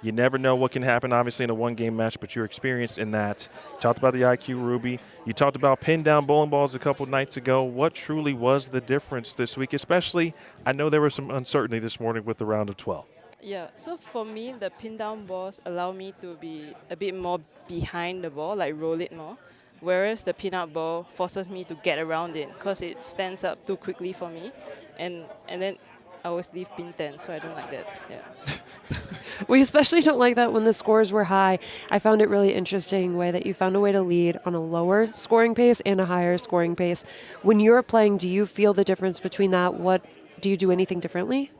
You never know what can happen, obviously, in a one-game match, but you're experienced in that. You talked about the IQ Ruby. You talked about pin-down bowling balls a couple nights ago. What truly was the difference this week? Especially, I know there was some uncertainty this morning with the round of 12. Yeah, so for me, the pin-down balls allow me to be a bit more behind the ball, like roll it more. Whereas the pin-out ball forces me to get around it because it stands up too quickly for me. And then I always leave pin 10, so I don't like that. Yeah. We especially don't like that when the scores were high. I found it really interesting way that you found a way to lead on a lower scoring pace and a higher scoring pace. When you're playing, do you feel the difference between that? What do you do anything differently?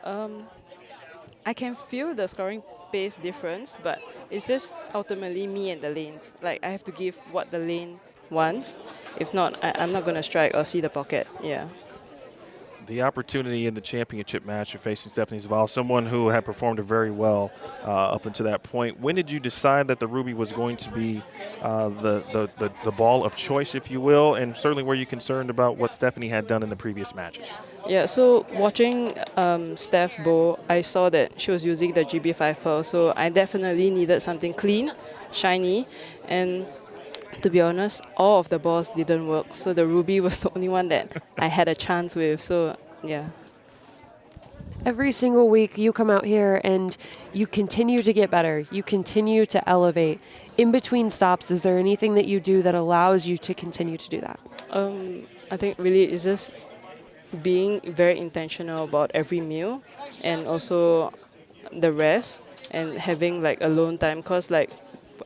I can feel the scoring pace difference, but it's just ultimately me and the lanes. Like, I have to give what the lane wants. If not, I'm not going to strike or see the pocket. Yeah. The opportunity in the championship match, you're facing Stephanie Zavala, someone who had performed very well up until that point. When did you decide that the Ruby was going to be the ball of choice, if you will, and certainly were you concerned about what Stephanie had done in the previous matches? Yeah, so watching Steph bowl, I saw that she was using the GB5 pearl, so I definitely needed something clean, shiny, and to be honest, all of the balls didn't work, so the Ruby was the only one that I had a chance with, so yeah. Every single week you come out here and you continue to get better. You continue to elevate. In between stops, is there anything that you do that allows you to continue to do that? I think really it's just being very intentional about every meal and also the rest and having like alone time, because like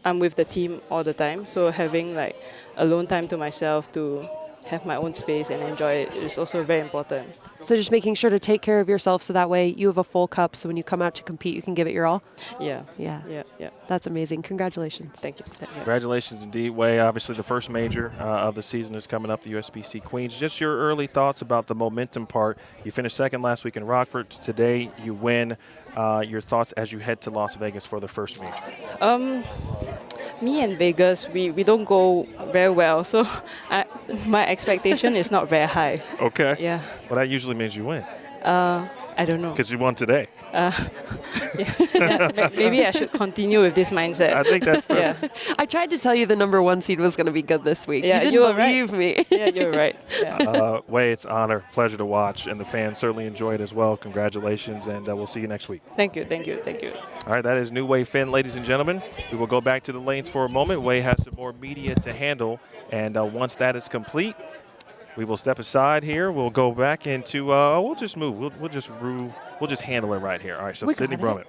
I'm with the team all the time, so having like alone time to myself to have my own space and enjoy it is also very important. So just making sure to take care of yourself so that way you have a full cup, so when you come out to compete you can give it your all? Yeah. Yeah. Yeah. That's amazing. Congratulations. Thank you. Congratulations indeed, Way. Obviously the first major of the season is coming up, the USBC Queens. Just your early thoughts about the momentum part. You finished second last week in Rockford. Today you win. Your thoughts as you head to Las Vegas for the first major? Me and Vegas, we don't go very well, so my expectation is not very high. Okay. Yeah. Well, that usually means you win. I don't know. Because you won today. Maybe I should continue with this mindset. I think that's yeah. I tried to tell you the #1 seed was going to be good this week. Yeah, you didn't believe me. Yeah, you're right. Yeah. Way, it's an honor, pleasure to watch, and the fans certainly enjoy it as well. Congratulations, and we'll see you next week. Thank you. All right, that is New Way Finn, ladies and gentlemen. We will go back to the lanes for a moment. Way has some more media to handle, and once that is complete, we will step aside here. We'll go back into. We'll just move. We'll just handle it right here. All right. So Sydney Brummett.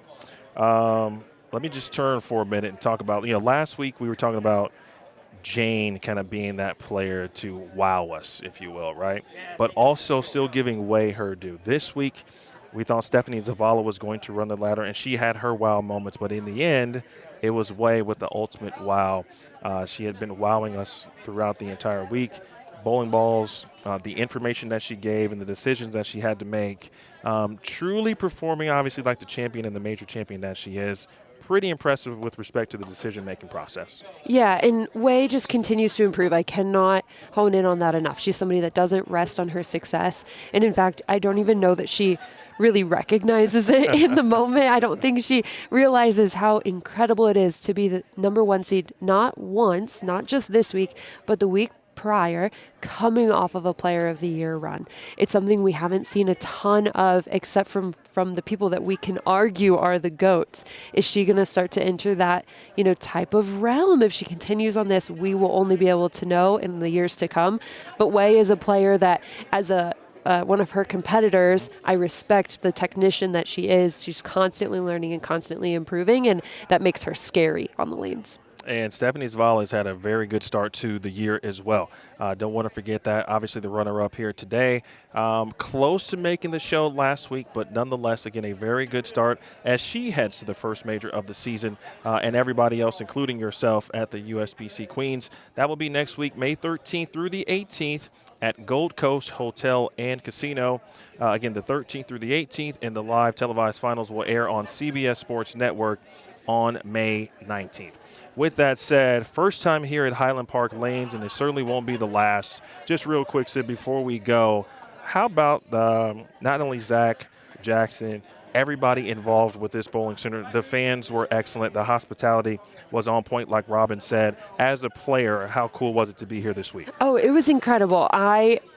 Let me just turn for a minute and talk about. Last week we were talking about Jane kind of being that player to wow us, if you will, right? But also still giving Way her due. This week, we thought Stephanie Zavala was going to run the ladder, and she had her wow moments. But in the end, it was Way with the ultimate wow. She had been wowing us throughout the entire week. Bowling balls, the information that she gave, and the decisions that she had to make. Truly performing, obviously, like the champion and the major champion that she is. Pretty impressive with respect to the decision-making process. Yeah, and Way just continues to improve. I cannot hone in on that enough. She's somebody that doesn't rest on her success. And in fact, I don't even know that she really recognizes it in the moment. I don't think she realizes how incredible it is to be the #1 seed, not once, not just this week, but the week prior, coming off of a Player of the Year run. It's something we haven't seen a ton of, except from the people that we can argue are the GOATs. Is she going to start to enter that, type of realm? If she continues on this, we will only be able to know in the years to come. But Way is a player that, as one of her competitors, I respect the technician that she is. She's constantly learning and constantly improving, and that makes her scary on the lanes. And Stephanie Zavala has had a very good start to the year as well. Don't want to forget that. Obviously, the runner-up here today. Close to making the show last week, but nonetheless, again, a very good start as she heads to the first major of the season, and everybody else, including yourself, at the USBC Queens. That will be next week, May 13th through the 18th at Gold Coast Hotel and Casino. Again, the 13th through the 18th, and the live televised finals will air on CBS Sports Network on May 19th. With that said, first time here at Highland Park Lanes, and it certainly won't be the last. Just real quick, Sid, before we go, how about not only Zach, Jackson, everybody involved with this bowling center? The fans were excellent. The hospitality was on point, like Robin said. As a player, how cool was it to be here this week? Oh, it was incredible.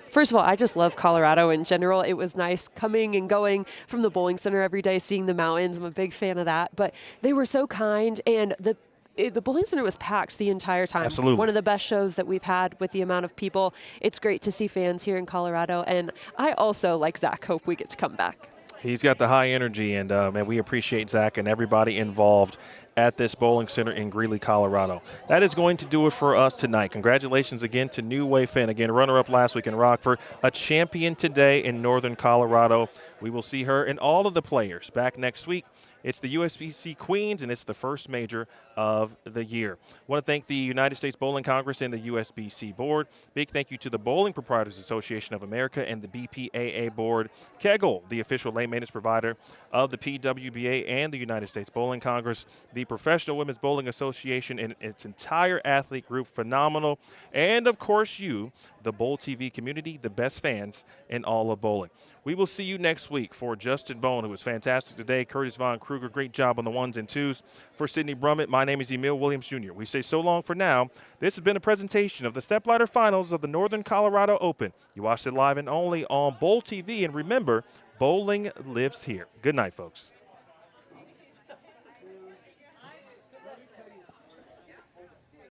First of all, I just love Colorado in general. It was nice coming and going from the bowling center every day, seeing the mountains. I'm a big fan of that. But they were so kind, and the bowling center was packed the entire time. Absolutely. One of the best shows that we've had with the amount of people. It's great to see fans here in Colorado, and I also, like Zach, hope we get to come back. He's got the high energy, and we appreciate Zach and everybody involved at this bowling center in Greeley, Colorado. That is going to do it for us tonight. Congratulations again to New Way Finn, again, runner-up last week in Rockford, a champion today in Northern Colorado. We will see her and all of the players back next week. It's the USBC Queens, and it's the first major of the year. I want to thank the United States Bowling Congress and the USBC Board. Big thank you to the Bowling Proprietors Association of America and the BPAA Board. Kegel, the official lane maintenance provider of the PWBA and the United States Bowling Congress. The Professional Women's Bowling Association and its entire athlete group, phenomenal. And, of course, you, the Bowl TV community, the best fans in all of bowling. We will see you next week. For Justin Bone, who was fantastic today, Curtis Von Kruger, great job on the ones and twos. For Sydney Brummett, my name is Emil Williams Jr. We say so long for now. This has been a presentation of the Stepladder Finals of the Northern Colorado Open. You watched it live and only on Bowl TV. And remember, bowling lives here. Good night, folks.